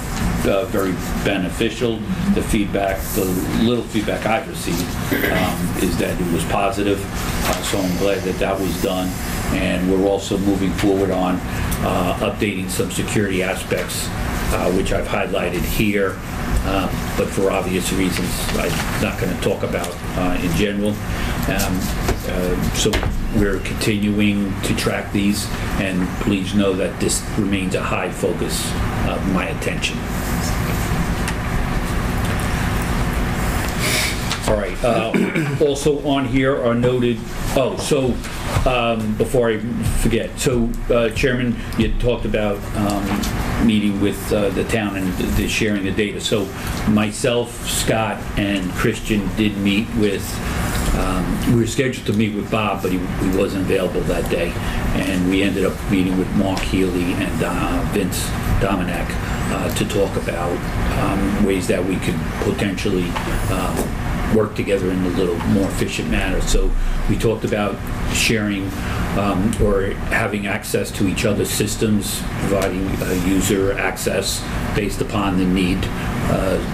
beneficial. The little feedback I've received is that it was positive. So I'm glad that was done. And we're also moving forward on updating some security aspects, which I've highlighted here, but for obvious reasons I'm not going to talk about in general. So we're continuing to track these, and please know that this remains a high focus of my attention. All right. Also on here are noted, before I forget, Chairman, you talked about meeting with the town and the sharing the data. So myself, Scott, and Christian did meet with, we were scheduled to meet with Bob, but he wasn't available that day. And we ended up meeting with Mark Healy and Vince Dominic to talk about ways that we could potentially work together in a little more efficient manner. So we talked about sharing or having access to each other's systems, providing user access based upon the need.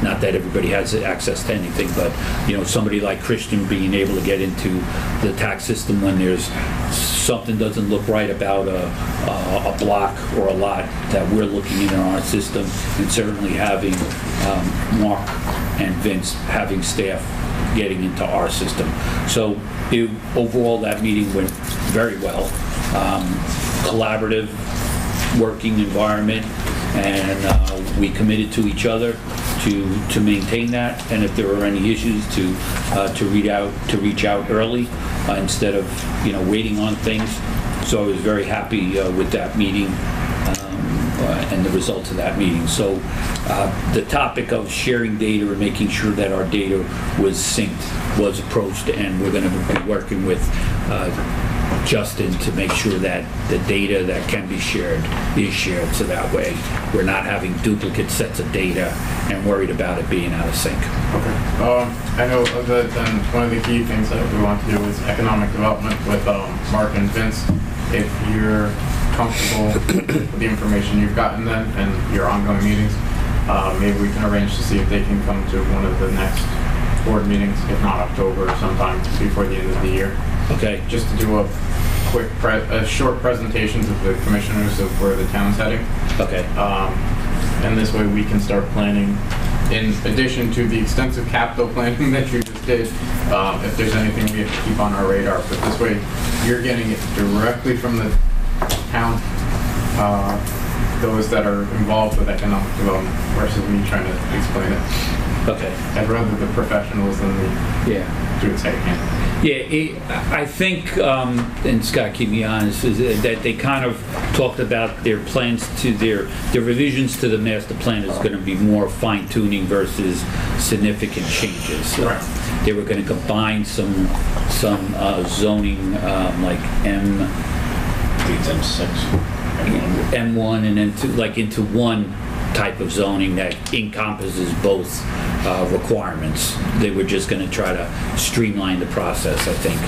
Not that everybody has access to anything, but somebody like Christian being able to get into the tax system when there's something doesn't look right about a block or a lot that we're looking in our system, and certainly having Mark and Vince having staff getting into our system. So overall, that meeting went very well. Collaborative working environment, and we committed to each other to maintain that, and if there were any issues to reach out early instead of waiting on things. So I was very happy with that meeting and the results of that meeting. So the topic of sharing data and making sure that our data was synced was approached, and we're going to be working with Justin to make sure that the data that can be shared is shared, so that way we're not having duplicate sets of data and worried about it being out of sync. Okay. I know that one of the key things that we want to do is economic development with Mark and Vince. If you're comfortable with the information you've gotten then and your ongoing meetings, maybe we can arrange to see if they can come to one of the next board meetings, if not October, sometime before the end of the year. Okay. Just to do a quick, short presentations of the commissioners of where the town's heading. Okay. And this way we can start planning, in addition to the extensive capital planning that you just did, if there's anything we have to keep on our radar. But this way, you're getting it directly from the town, those that are involved with economic development, versus me trying to explain it. Okay. I'd rather the professionals than the do it secondhand. Yeah, I think, and Scott, keep me honest, is that they kind of talked about their plans to their revisions to the master plan is going to be more fine tuning versus significant changes. Right. They were going to combine some zoning like M1 and then into one type of zoning that encompasses both requirements. They were just going to try to streamline the process, I think.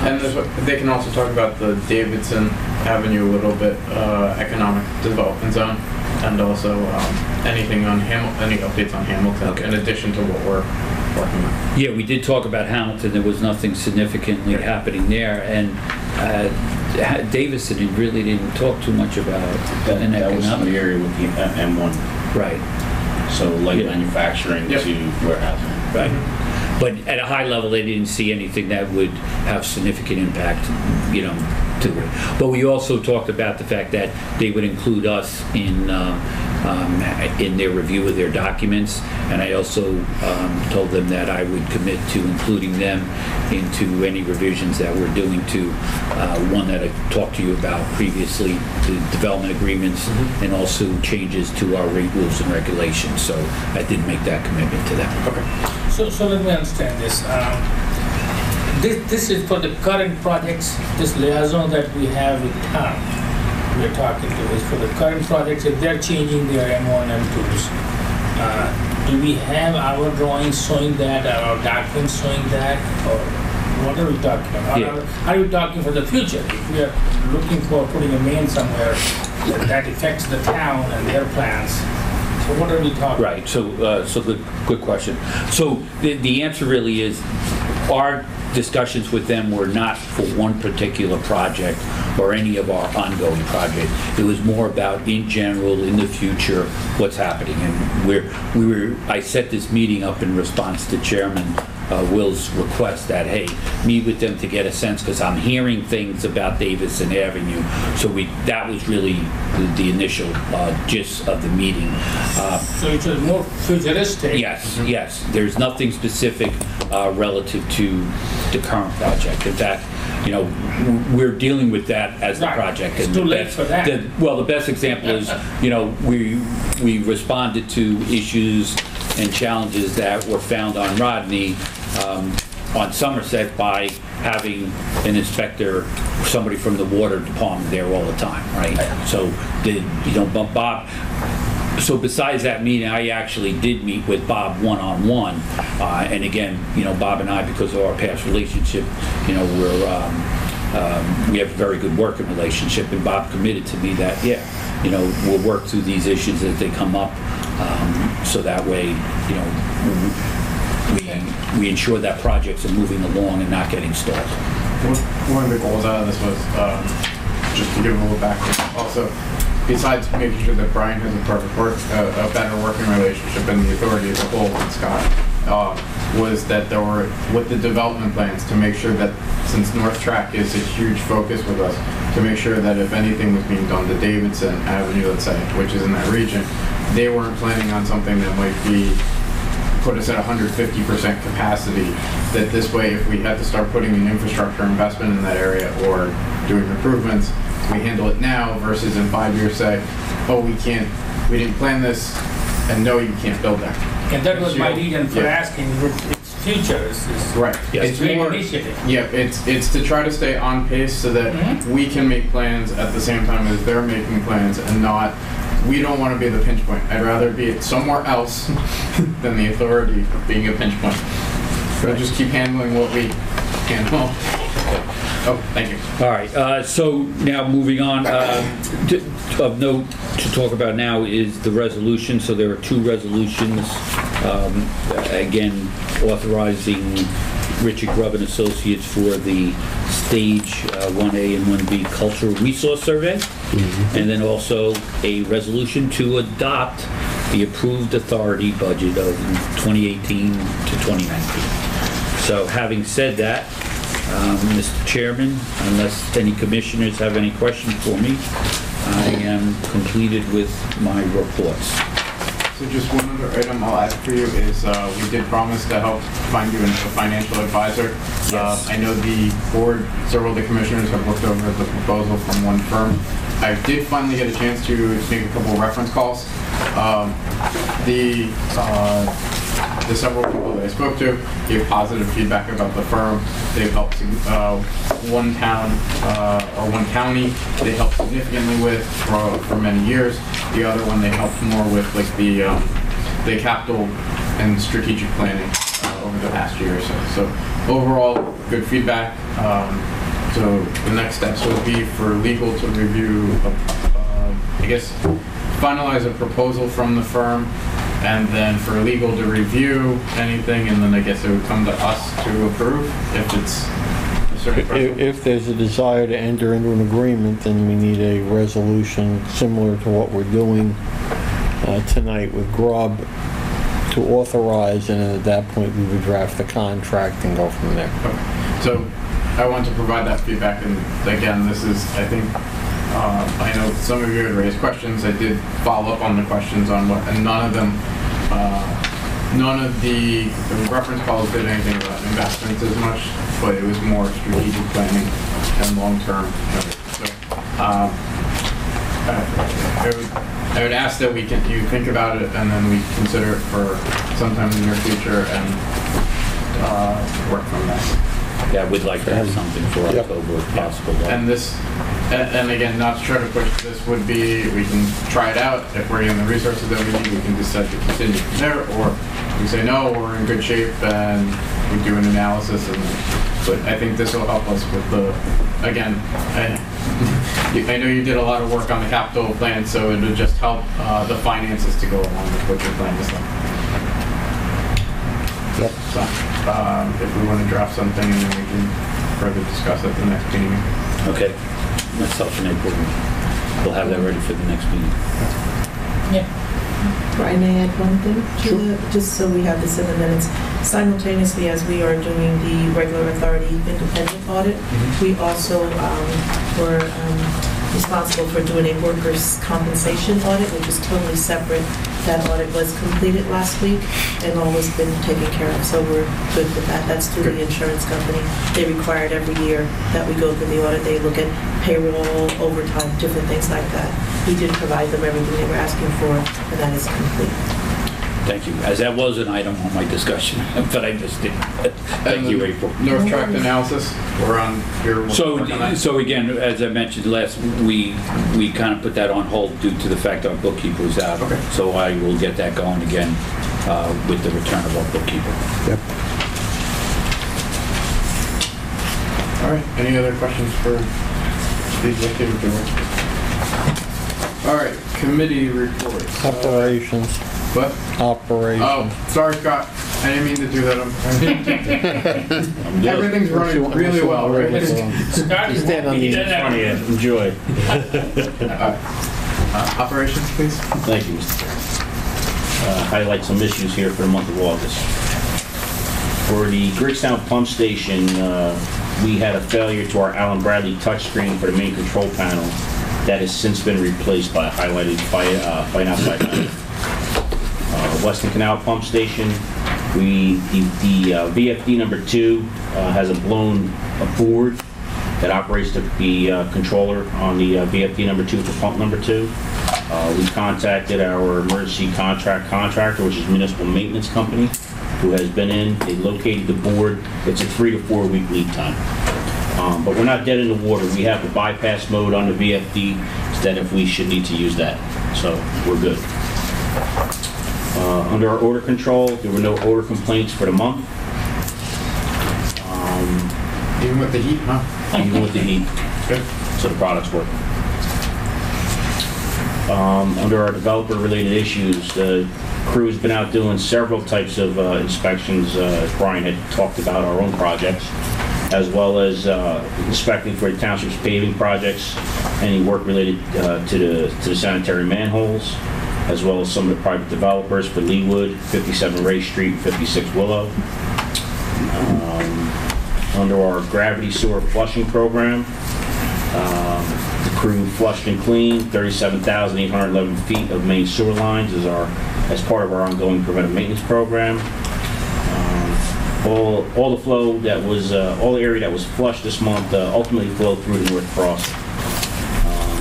And they can also talk about the Davidson Avenue a little bit, economic development zone, and also anything on any updates on Hamilton, in addition to what we're working on. Yeah, we did talk about Hamilton. There was nothing significantly happening there, and Davison, he really didn't talk too much about an that was economic the area with the M1. Right. So light manufacturing to warehousing. Right. But at a high level, they didn't see anything that would have significant impact, to it. But we also talked about the fact that they would include us in their review of their documents, and I also told them that I would commit to including them into any revisions that we're doing to one that I talked to you about previously, the development agreements, and also changes to our rate rules and regulations. So I did make that commitment to them. Okay. So let me understand this. This is for the current projects, this liaison that we have with town, we're talking to, is for the current projects. If they're changing their M1, M2s, do we have our drawings showing that, our documents showing that, or what are we talking about? Are we talking for the future? If we are looking for putting a main somewhere that affects the town and their plans, so what are we talking? Right. So good question. So the answer really is our discussions with them were not for one particular project or any of our ongoing projects. It was more about, in general, in the future, what's happening. And I set this meeting up in response to Chairman Will's request that, hey, meet with them to get a sense, because I'm hearing things about Davidson Avenue. So that was really the initial gist of the meeting. So it was more futuristic. Yes. There's nothing specific relative to the current project. In fact, we're dealing with that as the Right. project. It's And too the late best- for that. the best example is, we responded to issues and challenges that were found on Rodney, on Somerset, by having an inspector, somebody from the water department there all the time, right? So, Bob. So besides that meeting, I actually did meet with Bob one-on-one, and again, Bob and I, because of our past relationship, we have a very good working relationship, and Bob committed to me that, we'll work through these issues as they come up, so that way, we ensure that projects are moving along and not getting stalled. One of the goals out of this was, just to give a little background, also, besides making sure that Brian has a better working relationship and the authority as a whole with Scott, was that there were, with the development plans, to make sure that, since North Track is a huge focus with us, to make sure that if anything was being done to Davidson Avenue, let's say, which is in that region, they weren't planning on something that might put us at 150% capacity, that this way, if we had to start putting an infrastructure investment in that area or doing improvements, we handle it now versus in 5 years say, oh, we didn't plan this, and no, you can't build there. And that was my reason for asking with its future. Right. Yes. It's great initiative. Yeah, it's to try to stay on pace so that we can make plans at the same time as they're making plans, and not, we don't want to be the pinch point. I'd rather be somewhere else than the authority of being a pinch point. So just keep handling what we handle. Oh, thank you. All right, so now moving on, of note to talk about now is the resolution. So there are two resolutions, again, authorizing Richard Grubb and Associates for the Stage 1A and 1B Cultural Resource Survey, and then also a resolution to adopt the approved authority budget of 2018 to 2019. So having said that, Mr. Chairman, unless any commissioners have any questions for me, I am completed with my reports. So just one other item I'll add for you is we did promise to help find you a financial advisor. Yes. I know the board, several of the commissioners have looked over the proposal from one firm. I did finally get a chance to make a couple of reference calls. The several people that I spoke to gave positive feedback about the firm. They've helped one town or one county they helped significantly with for many years. The other one they helped more with, like the capital and strategic planning over the past year or so. So overall, good feedback. So the next steps would be for legal to review, finalize a proposal from the firm, and then for legal to review anything, and then I guess it would come to us to approve if it's a certain person. If there's a desire to enter into an agreement, then we need a resolution similar to what we're doing tonight with Grubb to authorize, and at that point we would draft the contract and go from there. Okay. So I want to provide that feedback, and again, this is, I think, I know some of you had raised questions. I did follow up on the questions on what, and none of the reference calls did anything about investments as much, but it was more strategic planning and long-term. So, I would ask that you think about it, and then we consider it for sometime in the near future and work from that. Yeah, we'd like to have something for October if possible. And this, and again, not to try to push, this would be, we can try it out. If we're getting the resources that we need, we can decide to continue from there, or we say, no, we're in good shape, and we do an analysis. But I think this will help us with again, I know you did a lot of work on the capital plan, so it would just help the finances to go along with what your plan is like. Yep. So, if we want to draft something, and then we can further discuss at the next meeting. Okay. Myself and Ed will have that ready for the next meeting. Yeah. Brian, may I add one thing to just so we have this in the minutes? Simultaneously, as we are doing the regular authority independent audit, we also were responsible for doing a workers' compensation audit, which is totally separate. That audit was completed last week and all has been taken care of, so we're good with that. That's through the insurance company. They require it every year that we go through the audit. They look at payroll, overtime, different things like that. We did provide them everything they were asking for, and that is complete. Thank you. As that was an item on my discussion, but I missed it. Thank you, April. North Tract analysis, we're on here. So again, as I mentioned last, we kind of put that on hold due to the fact our bookkeeper was out. Okay. So I will get that going again with the return of our bookkeeper. Yep. All right, any other questions for the executive director? All right, committee reports. Operations. What? Operations. Oh, sorry, Scott. I didn't mean to do that. Everything's running really well, right? Scott is Stand on happy. He the- doesn't have to- Enjoy. Operations, please. Thank you, Mr. Chair. Highlight some issues here for the month of August. For the Griggstown pump station, we had a failure to our Allen Bradley touchscreen for the main control panel. That has since been replaced by a highlighted fight outside panel. Western Canal pump station, the VFD number 2 has a blown board that operates the controller on the VFD number 2 for pump number 2. We contacted our emergency contractor, which is Municipal Maintenance Company, who has been in. They located the board. It's a 3 to 4 week lead time. But we're not dead in the water. We have the bypass mode on the VFD instead if we should need to use that. So we're good. Under our odor control, there were no odor complaints for the month. Even with the heat, huh? Even with the heat. Good. So the products work. Under our developer-related issues, the crew's been out doing several types of inspections. Brian had talked about our own projects, as well as inspecting for the township's paving projects, any work related to the sanitary manholes, as well as some of the private developers for Leewood, 57 Ray Street, 56 Willow. Under our gravity sewer flushing program, the crew flushed and cleaned 37,811 feet of main sewer lines as part of our ongoing preventive maintenance program. All the flow that was, all the area that was flushed this month ultimately flowed through the North Crossing.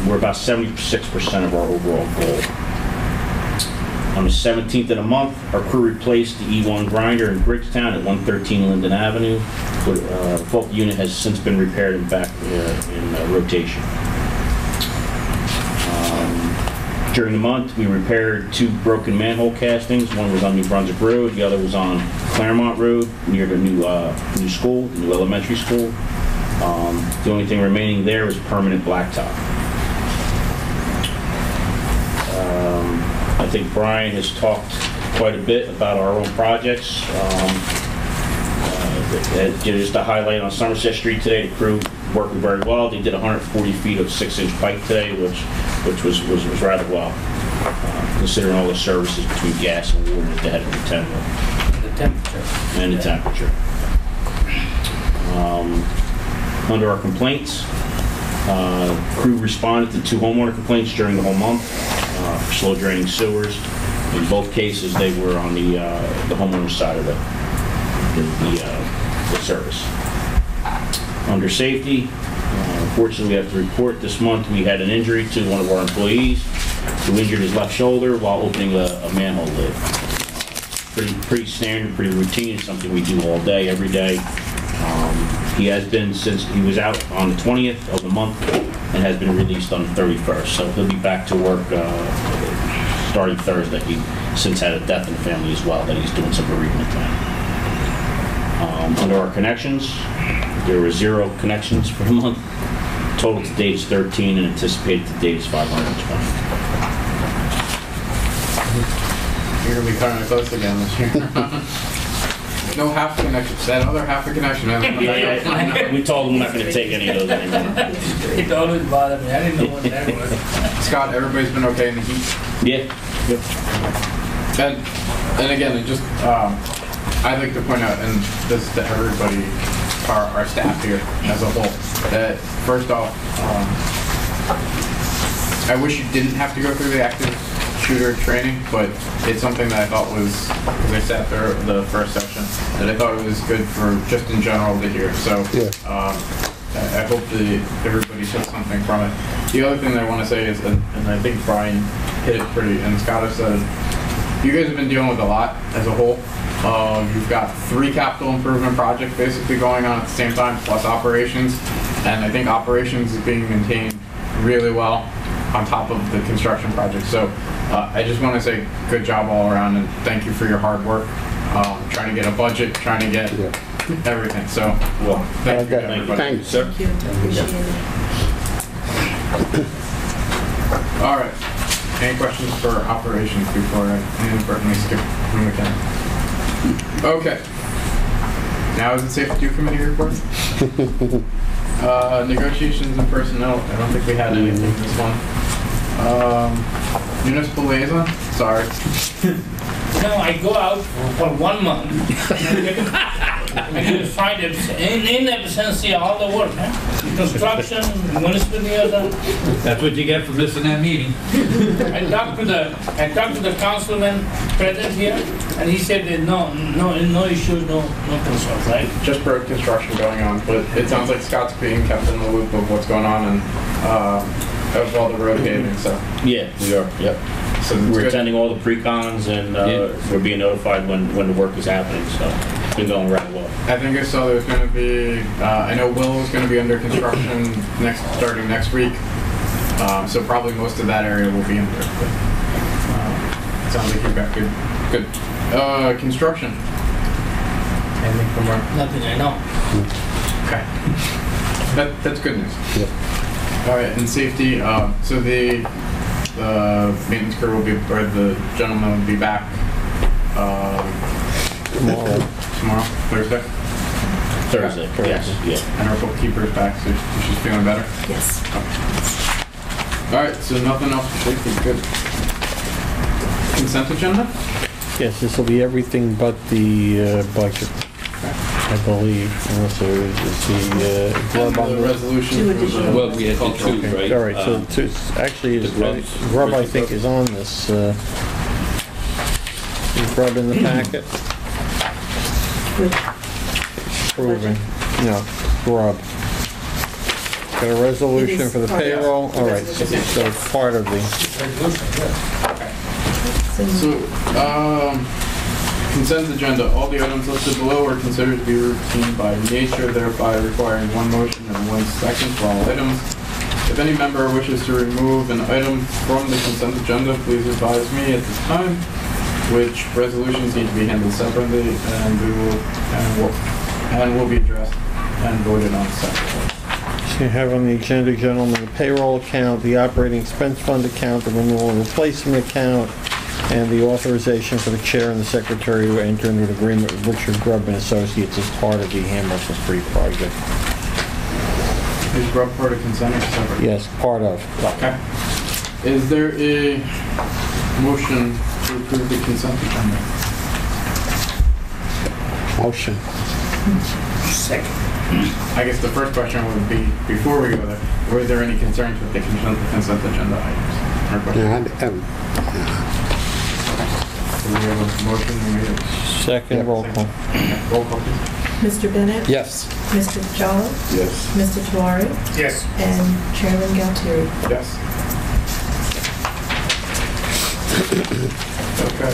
We're about 76% of our overall goal. On the 17th of the month, our crew replaced the E1 grinder in Griggstown at 113 Linden Avenue. The faulty unit has since been repaired and back in rotation. During the month, we repaired 2 broken manhole castings. One was on New Brunswick Road, the other was on Claremont Road near the new school, the new elementary school. The only thing remaining there is permanent blacktop. I think Brian has talked quite a bit about our own projects. Just to highlight on Somerset Street today, the crew working very well. They did 140 feet of 6-inch pipe today, which was rather well, considering all the services between gas and water that they had to contend with. The temperature. And the temperature. Under our complaints, crew responded to 2 homeowner complaints during the whole month for slow draining sewers. In both cases, they were on the homeowner side of the service. Under safety, unfortunately, we have to report this month we had an injury to one of our employees who injured his left shoulder while opening a manhole lid. Pretty standard, pretty routine. It's something we do all day, every day. He has been since he was out on the 20th of the month and has been released on the 31st. So he'll be back to work starting Thursday. He since had a death in the family as well that he's doing some bereavement planning. Under our connections, there were 0 connections for the month. Total to date is 13 and anticipated to date is 520. You're gonna be cutting it close again this year. No half connections. That other half a connection. Yeah, we told him we're not going to take any of those anymore. It always bothered me. I didn't know what that was. Scott, everybody's been okay in the heat? Yeah, And again, it just, I'd like to point out, and this is to everybody, our staff here as a whole, that first off, I wish you didn't have to go through the active shooter training, but it's something that I thought was, because I sat through the first section, that I thought it was good for just in general to hear. So I hope that everybody took something from it. The other thing that I want to say is, and I think Brian hit it pretty, and Scott has said, you guys have been dealing with a lot as a whole. You've got 3 capital improvement projects basically going on at the same time, plus operations. And I think operations is being maintained really well on top of the construction project. So I just want to say good job all around, and thank you for your hard work. Trying to get a budget, trying to get everything. So, well, thank you to everybody. Thanks, sir. Thank you. Appreciate it. All right. Any questions for operations before I inadvertently skip from the camera? Okay. Now is it safe to do committee reports? Negotiations and personnel. I don't think we had anything this one. Municipal liaison? Sorry. No, I go out for 1 month. I can find it in absence all the work, huh? Construction, municipal liaison. That's what you get for missing that meeting. I talked to the councilman present here, and he said that no issues, no concerns, right? Just road construction going on, but it sounds like Scott's being kept in the loop of what's going on and of all the road paving, so. Yeah, we are, yep. So We're attending all the pre-cons, and we're being notified when the work is happening, so it's been going rather well. I think I saw there's going to be, I know Willow's going to be under construction starting next week, so probably most of that area will be under. But, it sounds like you've got good construction. Anything from where? Nothing I know. Okay. That's good news. Yeah. All right, and safety, so the maintenance crew will be, or the gentleman will be back tomorrow, Thursday? Thursday, yes, yeah. And our bookkeeper's back, so she's feeling better? Yes. Okay. All right, so nothing else for safety, good. Consent agenda? Yes, this will be everything but the budget, I believe, unless there is the grub on the the resolution. Two for additional. Well, we had the 2, right? All right, so actually, the grub I think is on this. Is grub in the packet? Proven. No, grub. Got a resolution for the part of- payroll? All right, so it's part of the, So, consent agenda, all the items listed below are considered to be routine by nature, thereby requiring one motion and 1 second for all items. If any member wishes to remove an item from the consent agenda, please advise me at this time, which resolutions need to be handled separately, and will be addressed and voted on separately. so you have on the agenda, gentlemen, the payroll account, the operating expense fund account, the renewal and replacement account, and the authorization for the chair and the secretary to enter into an agreement with Richard Grubb and Associates as part of the Hamilton Street project. Is Grub part of consent or separate? Yes, part of. Okay. Is there a motion to approve the consent agenda? Motion. Second. I guess the first question would be, before we go there, were there any concerns with the consent agenda items? Or questions? Do we have a motion? Second, roll call. Roll call, please. Mr. Bennett? Yes. Mr. Jallo? Yes. Mr. Tewari? Yes. And Chairman Galtieri? Yes. Okay.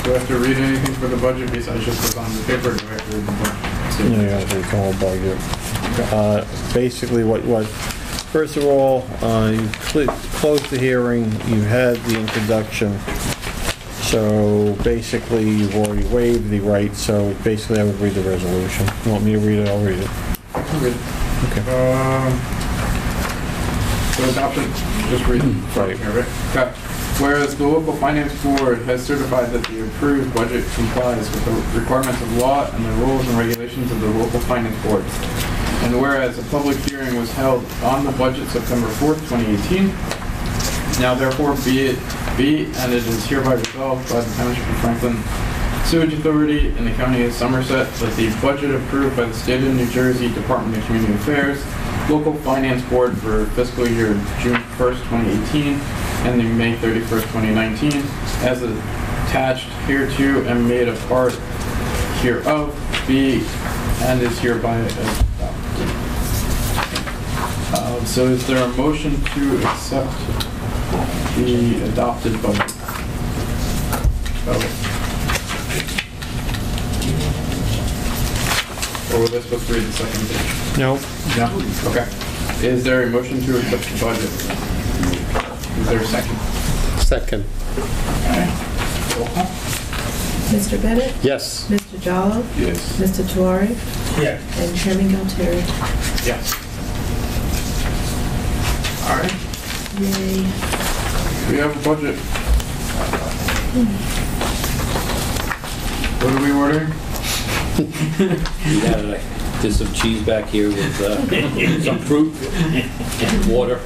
Do I have to read anything for the budget besides just what's on the paper? Or do I have to read the budget? No, you have to call budget. Basically, first of all, you closed the hearing, you had the introduction, so basically you've already waived the right, so basically I would read the resolution. You want me to read it? I'll read it. Read. Okay. So adoption, just read it. Right. Okay. Whereas the local finance board has certified that the approved budget complies with the requirements of law and the rules and regulations of the local finance board. And whereas a public hearing was held on the budget September 4th, 2018, now therefore be and it is hereby resolved by the Township of Franklin Sewage Authority in the County of Somerset that the budget approved by the State of New Jersey Department of Community Affairs, Local Finance Board for fiscal year June 1st, 2018, and the May 31st, 2019, as attached hereto and made a part hereof, be and is hereby adopted. So is there a motion to accept the adopted budget? Or was I supposed to read the second page? No. No? Okay. Is there a motion to accept the budget? Is there a second? Second. Roll call. Mr. Bennett? Yes. Mr. Jallo? Yes. Mr. Tuari? Yeah. And Chairman Galtieri? Yes. All right. Yay. We have a budget. What are we ordering? We got just some cheese back here with some fruit, and water,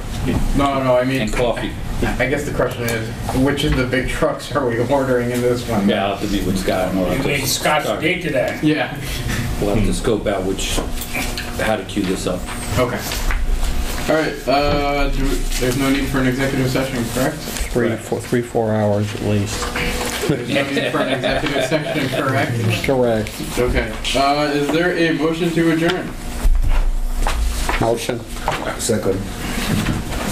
No, I mean, and coffee. I guess the question is, which of the big trucks are we ordering in this one? Yeah, I'll have to meet with Scott. and we'll You have to made Scott's start- day today. Yeah. We'll have to scope out how to queue this up. Okay. All right, there's no need for an executive session, correct? 4 hours at least. There's no need for an executive session, correct? Correct. Okay. Is there a motion to adjourn? Motion. Second.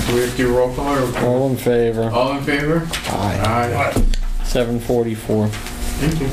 Do we have to do roll call or? All in favor? All in favor? Aye. Aye. 7:44. Thank you.